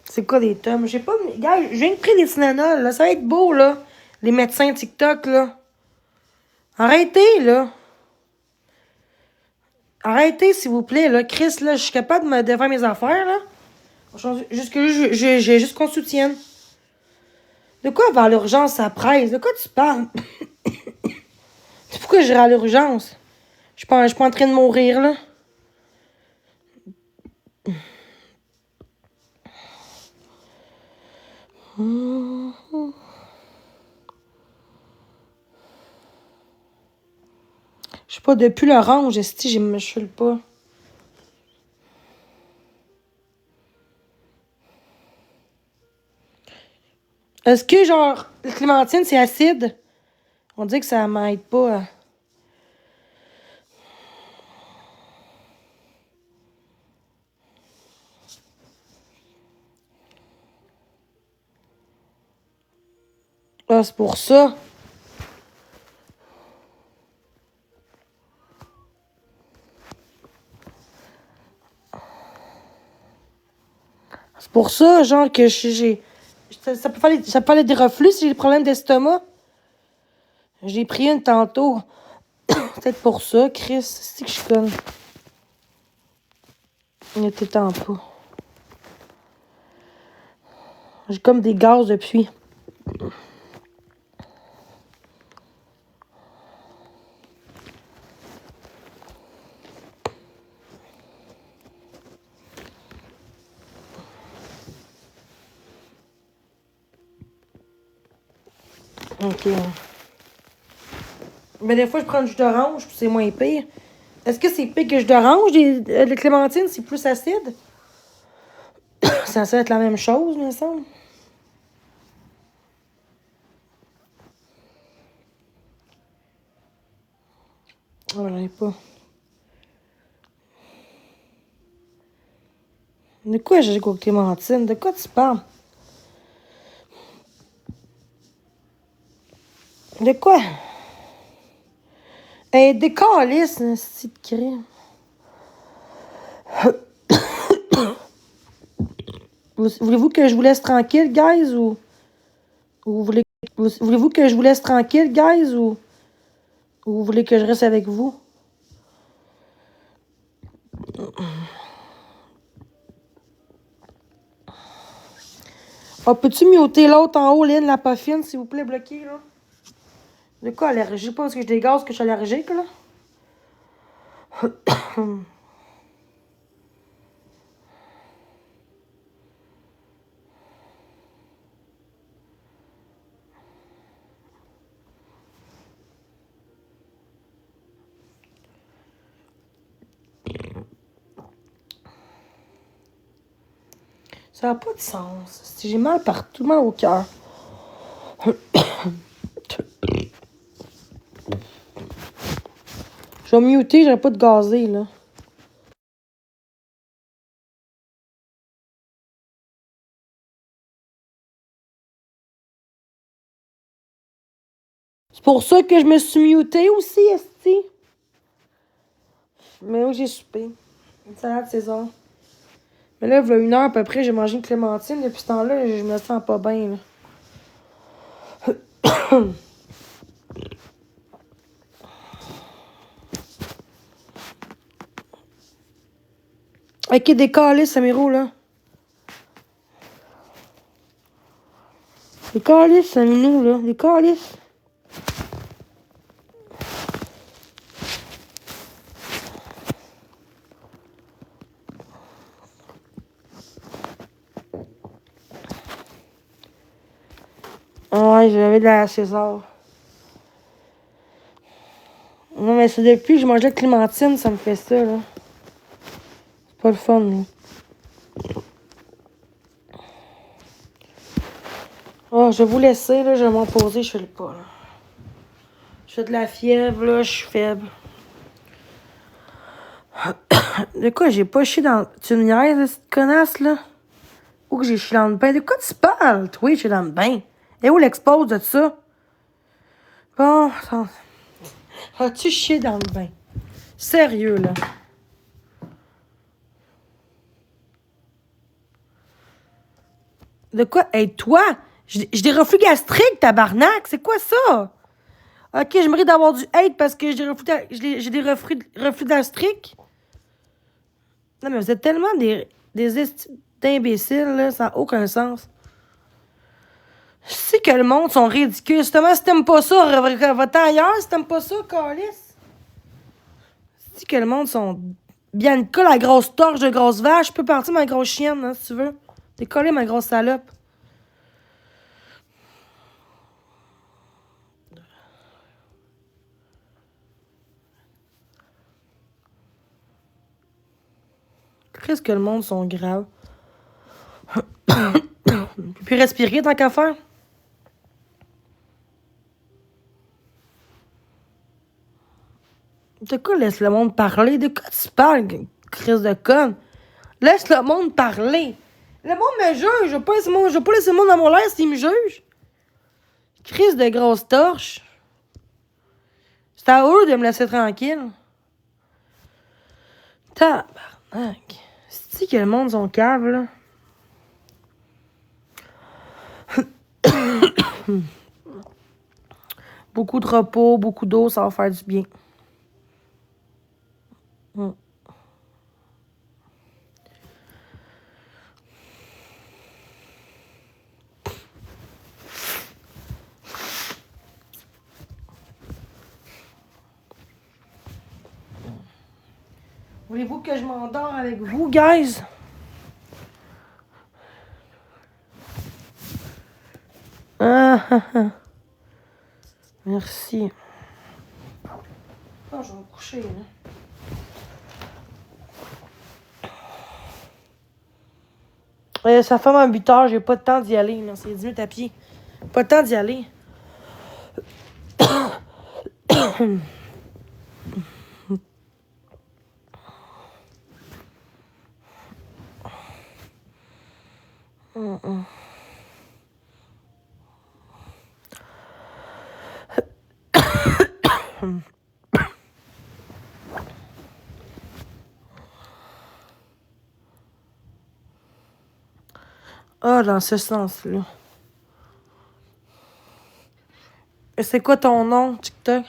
S1: C'est quoi des tomes? J'ai pas. Gars, je viens de prendre des Tylenol, là. Ça va être beau, là. Les médecins TikTok, là. Arrêtez, là. Arrêtez, s'il vous plaît, là. Chris, là, je suis capable de me défaire mes affaires, là. Jusque là, j'ai juste qu'on soutienne. De quoi vers l'urgence, ça presse? De quoi tu parles? C'est pourquoi j'irai à l'urgence? Je suis pas en train de mourir, là. Je sais pas, depuis l'orange, esti, je me chule pas. Est-ce que, genre, la clémentine, c'est acide? On dit que ça m'aide pas. Ah, c'est pour ça. C'est pour ça, genre, que j'ai... Ça peut aller des reflux si j'ai des problèmes d'estomac. J'ai pris une tantôt. Peut-être pour ça, Chris. C'est que je suis conne. Il n'était tant pas. J'ai comme des gaz depuis. Ok. Mais des fois, je prends du jus d'orange, puis c'est moins pire. Est-ce que c'est pire que jus d'orange? Les clémentines, c'est plus acide? Ça va être la même chose, me semble. Oh, j'en ai pas. De quoi j'ai goûté clémentine? De quoi tu parles? De quoi? Des calices, c'est de crime. Voulez-vous que je vous laisse tranquille, guys, ou voulez-vous que je vous laisse tranquille, guys, ou vous voulez que je reste avec vous? Oh, peux-tu muter l'autre en haut, Lynn, la pas fine, s'il vous plaît, bloqué, là? De quoi allergie? Pas parce que j'ai des gaz que je suis allergique, là? Ça n'a pas de sens. J'ai mal partout, mal au cœur. Je vais muter, j'aurais pas de gazé, là. C'est pour ça que je me suis mutée aussi, esti. Mais oui, j'ai soupé. Une salade César. Mais là, il y a 1 heure à peu près, j'ai mangé une clémentine. Depuis ce temps-là, je me sens pas bien, là. Ok, des calices, Samiro, là. Des calices, Samiro, là. Des calices. Ouais, j'avais de la César. Non, mais c'est depuis que je mangeais la clémentine, ça me fait ça, là. C'est pas le fun, là. Oh, je vais vous laisser, là. Je vais m'en poser, je fais le pas, là. J'ai de la fièvre, là, je suis faible. De quoi, j'ai pas chié dans... Tu me niaises, cette connasse, là? Où que j'ai chié dans le bain? De quoi tu parles? Toi, j'ai chié dans le bain. Et où l'expose de ça? Bon, ça... As-tu chié dans le bain? Sérieux, là? De quoi? Hey, toi? J'ai des reflux gastriques, tabarnak! C'est quoi ça? Ok, je mérite d'avoir du hate parce que j'ai des reflux gastriques. Non, mais vous êtes tellement d'imbéciles, là, ça n'a aucun sens. Je sais que le monde sont ridicules. Justement, si t'aimes pas ça, va-t'en ailleurs si t'aimes pas ça, calice. Je sais que le monde sont... Bianca, la grosse torche de grosse vache, je peux partir ma grosse chienne, hein, si tu veux. T'es collé, ma grosse salope. Qu'est-ce que le monde sont graves? Puis respirer tant qu'à faire. De quoi laisse le monde parler? De quoi tu parles, crise de conne? Laisse le monde parler. Le monde me juge. Je vais pas laisser le monde dans mon l'air s'il me juge. Crise de grosse torche. C'est à eux de me laisser tranquille. Tabarnak. C'est-tu que le monde sont caves, là? Beaucoup de repos, beaucoup d'eau, ça va faire du bien. Voulez-vous que je m'endors avec vous, guys? Ah. Merci. Oh, je vais me coucher, là. Ça fait même 8 heures, j'ai pas de temps d'y aller. Là. C'est 10 minutes à pied. Pas de temps d'y aller. Ah, dans ce sens-là. Et c'est quoi ton nom, TikTok?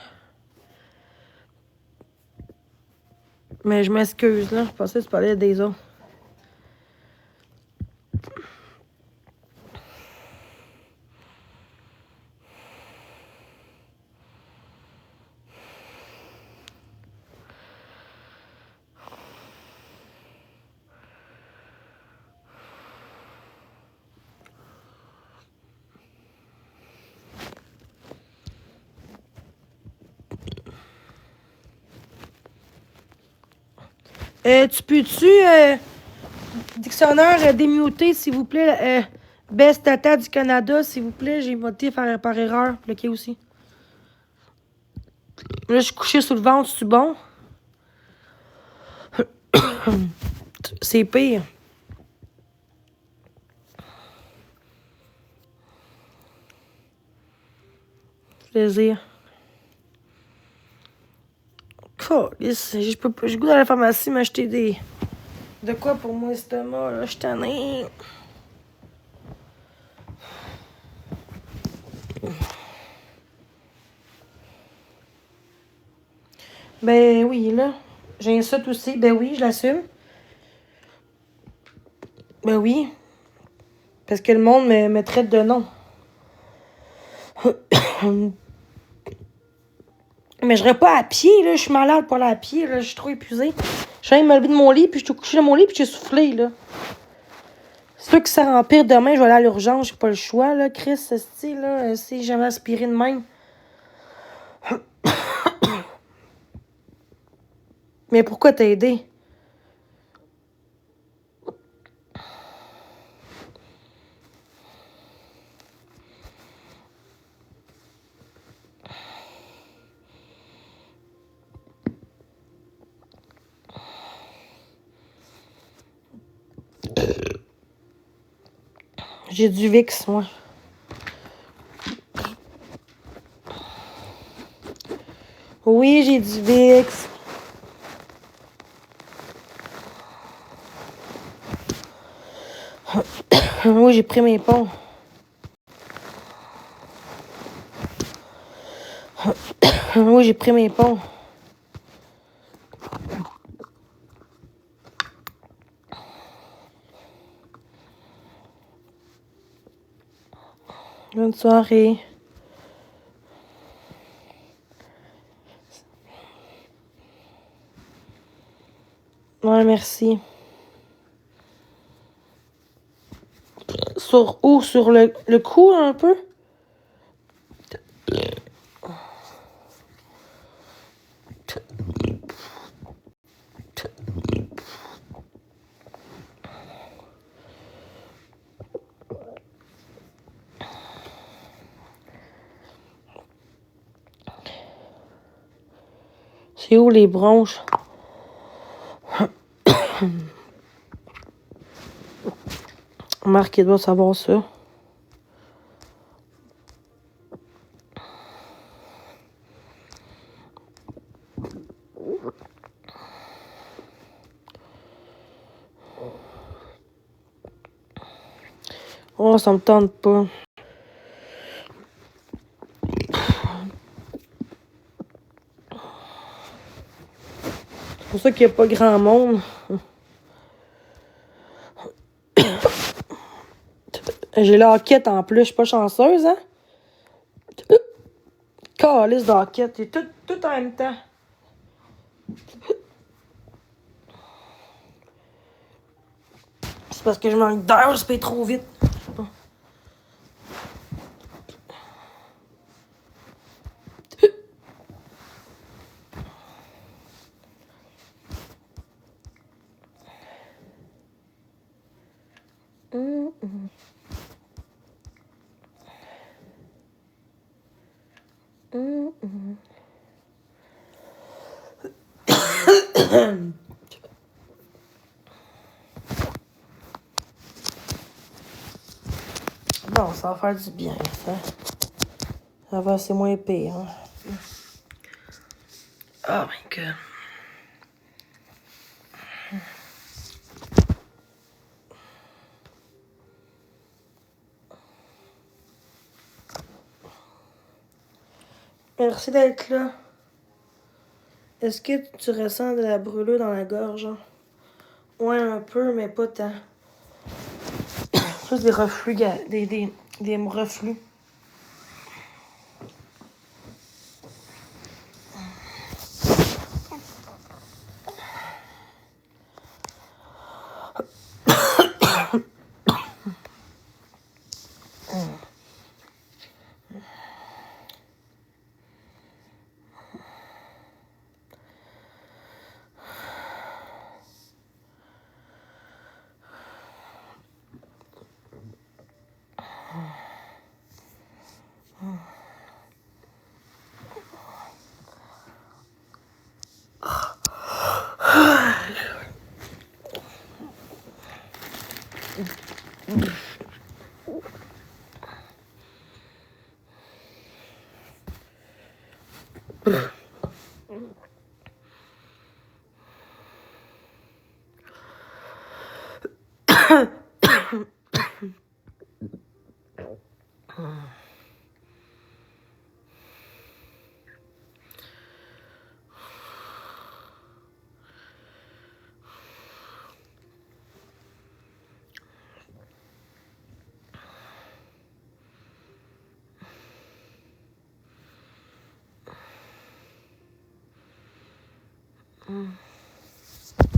S1: Mais je m'excuse, là. Je pensais que tu parlais des autres. Tu peux-tu, dictionnaire démuter, s'il vous plaît, Best Tata du Canada, s'il vous plaît, j'ai voté par erreur, le quai aussi. Là, je suis couché sur le ventre, c'est bon? C'est pire. Plaisir. Calisse, j'ai le goût d'aller à la pharmacie m'acheter des... De quoi pour mon estomac, là? Je suis tannée. Ben oui, là. J'ai un saut aussi. Ben oui, je l'assume. Ben oui. Parce que le monde me traite de nom. Mais je serais pas à pied, là. Je suis malade pour aller à pied, là. Je suis trop épuisée. Je viens de me lever de mon lit, puis je suis couché dans mon lit, puis j'ai soufflé, là. C'est sûr que ça empire demain, je vais aller à l'urgence. J'ai pas le choix, là. Chris, style, là. Si j'avais aspiré de même. Mais pourquoi t'as aidé? J'ai du VIX, moi. Oui, j'ai du VIX. Oui, j'ai pris mes ponts. Oui, j'ai pris mes ponts. Bonne soirée. Ouais, merci. Sur où? Sur le cou, un peu? C'est où les bronches? Marc, il doit savoir ça. Oh, ça me tente pas. C'est pour ça qu'il n'y a pas grand monde. J'ai la hoquette en plus, je suis pas chanceuse, hein? Calice d'hoquette, c'est tout en même temps. C'est parce que je manque d'air, je paye trop vite. Bon, ça va faire du bien, ça. Ça va, c'est moins pire. Hein? Oh my god. Merci d'être là. Est-ce que tu ressens de la brûlure dans la gorge? Hein? Ouais, un peu, mais pas tant. Juste des reflux, des reflux.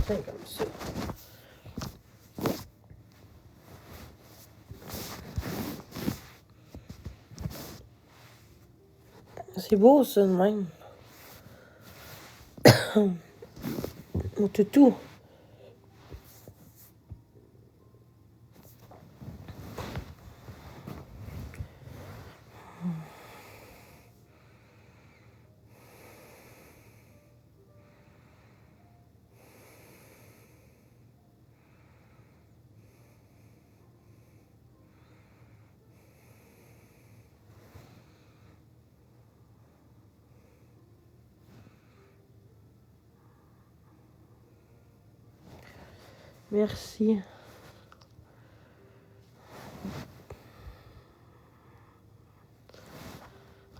S1: C'est comme ça. C'est beau, ça, de même. Mon toutou. Merci.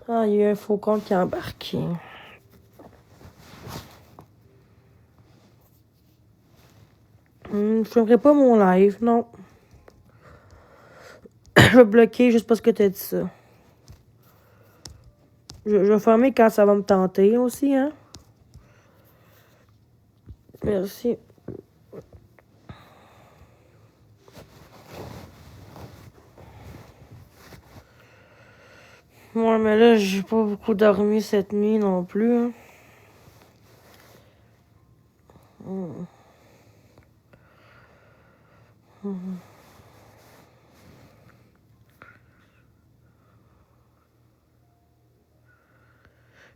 S1: Ah, il y a eu un faucon qui a embarqué. Je ferai pas mon live, non. Je vais bloquer juste parce que t'as dit ça. Je vais fermer quand ça va me tenter aussi, hein. Merci. Ouais, mais là, j'ai pas beaucoup dormi cette nuit non plus, hein.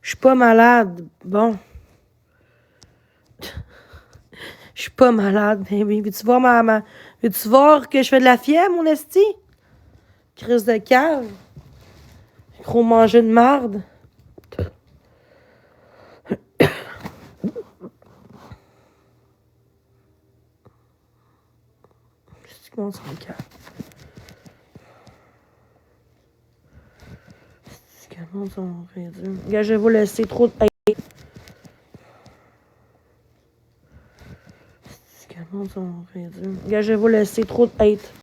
S1: Je suis pas malade. Bon. Je suis pas malade, baby. Veux-tu voir Veux-tu voir que je fais de la fièvre, mon esti? Crise de cave. Gros manger de marde. C'est comment ça me calme? Comment ça me réduit? Gars, je vais vous laisser trop de hate. Comment ça me réduit? Gars, je vais vous laisser trop de hate.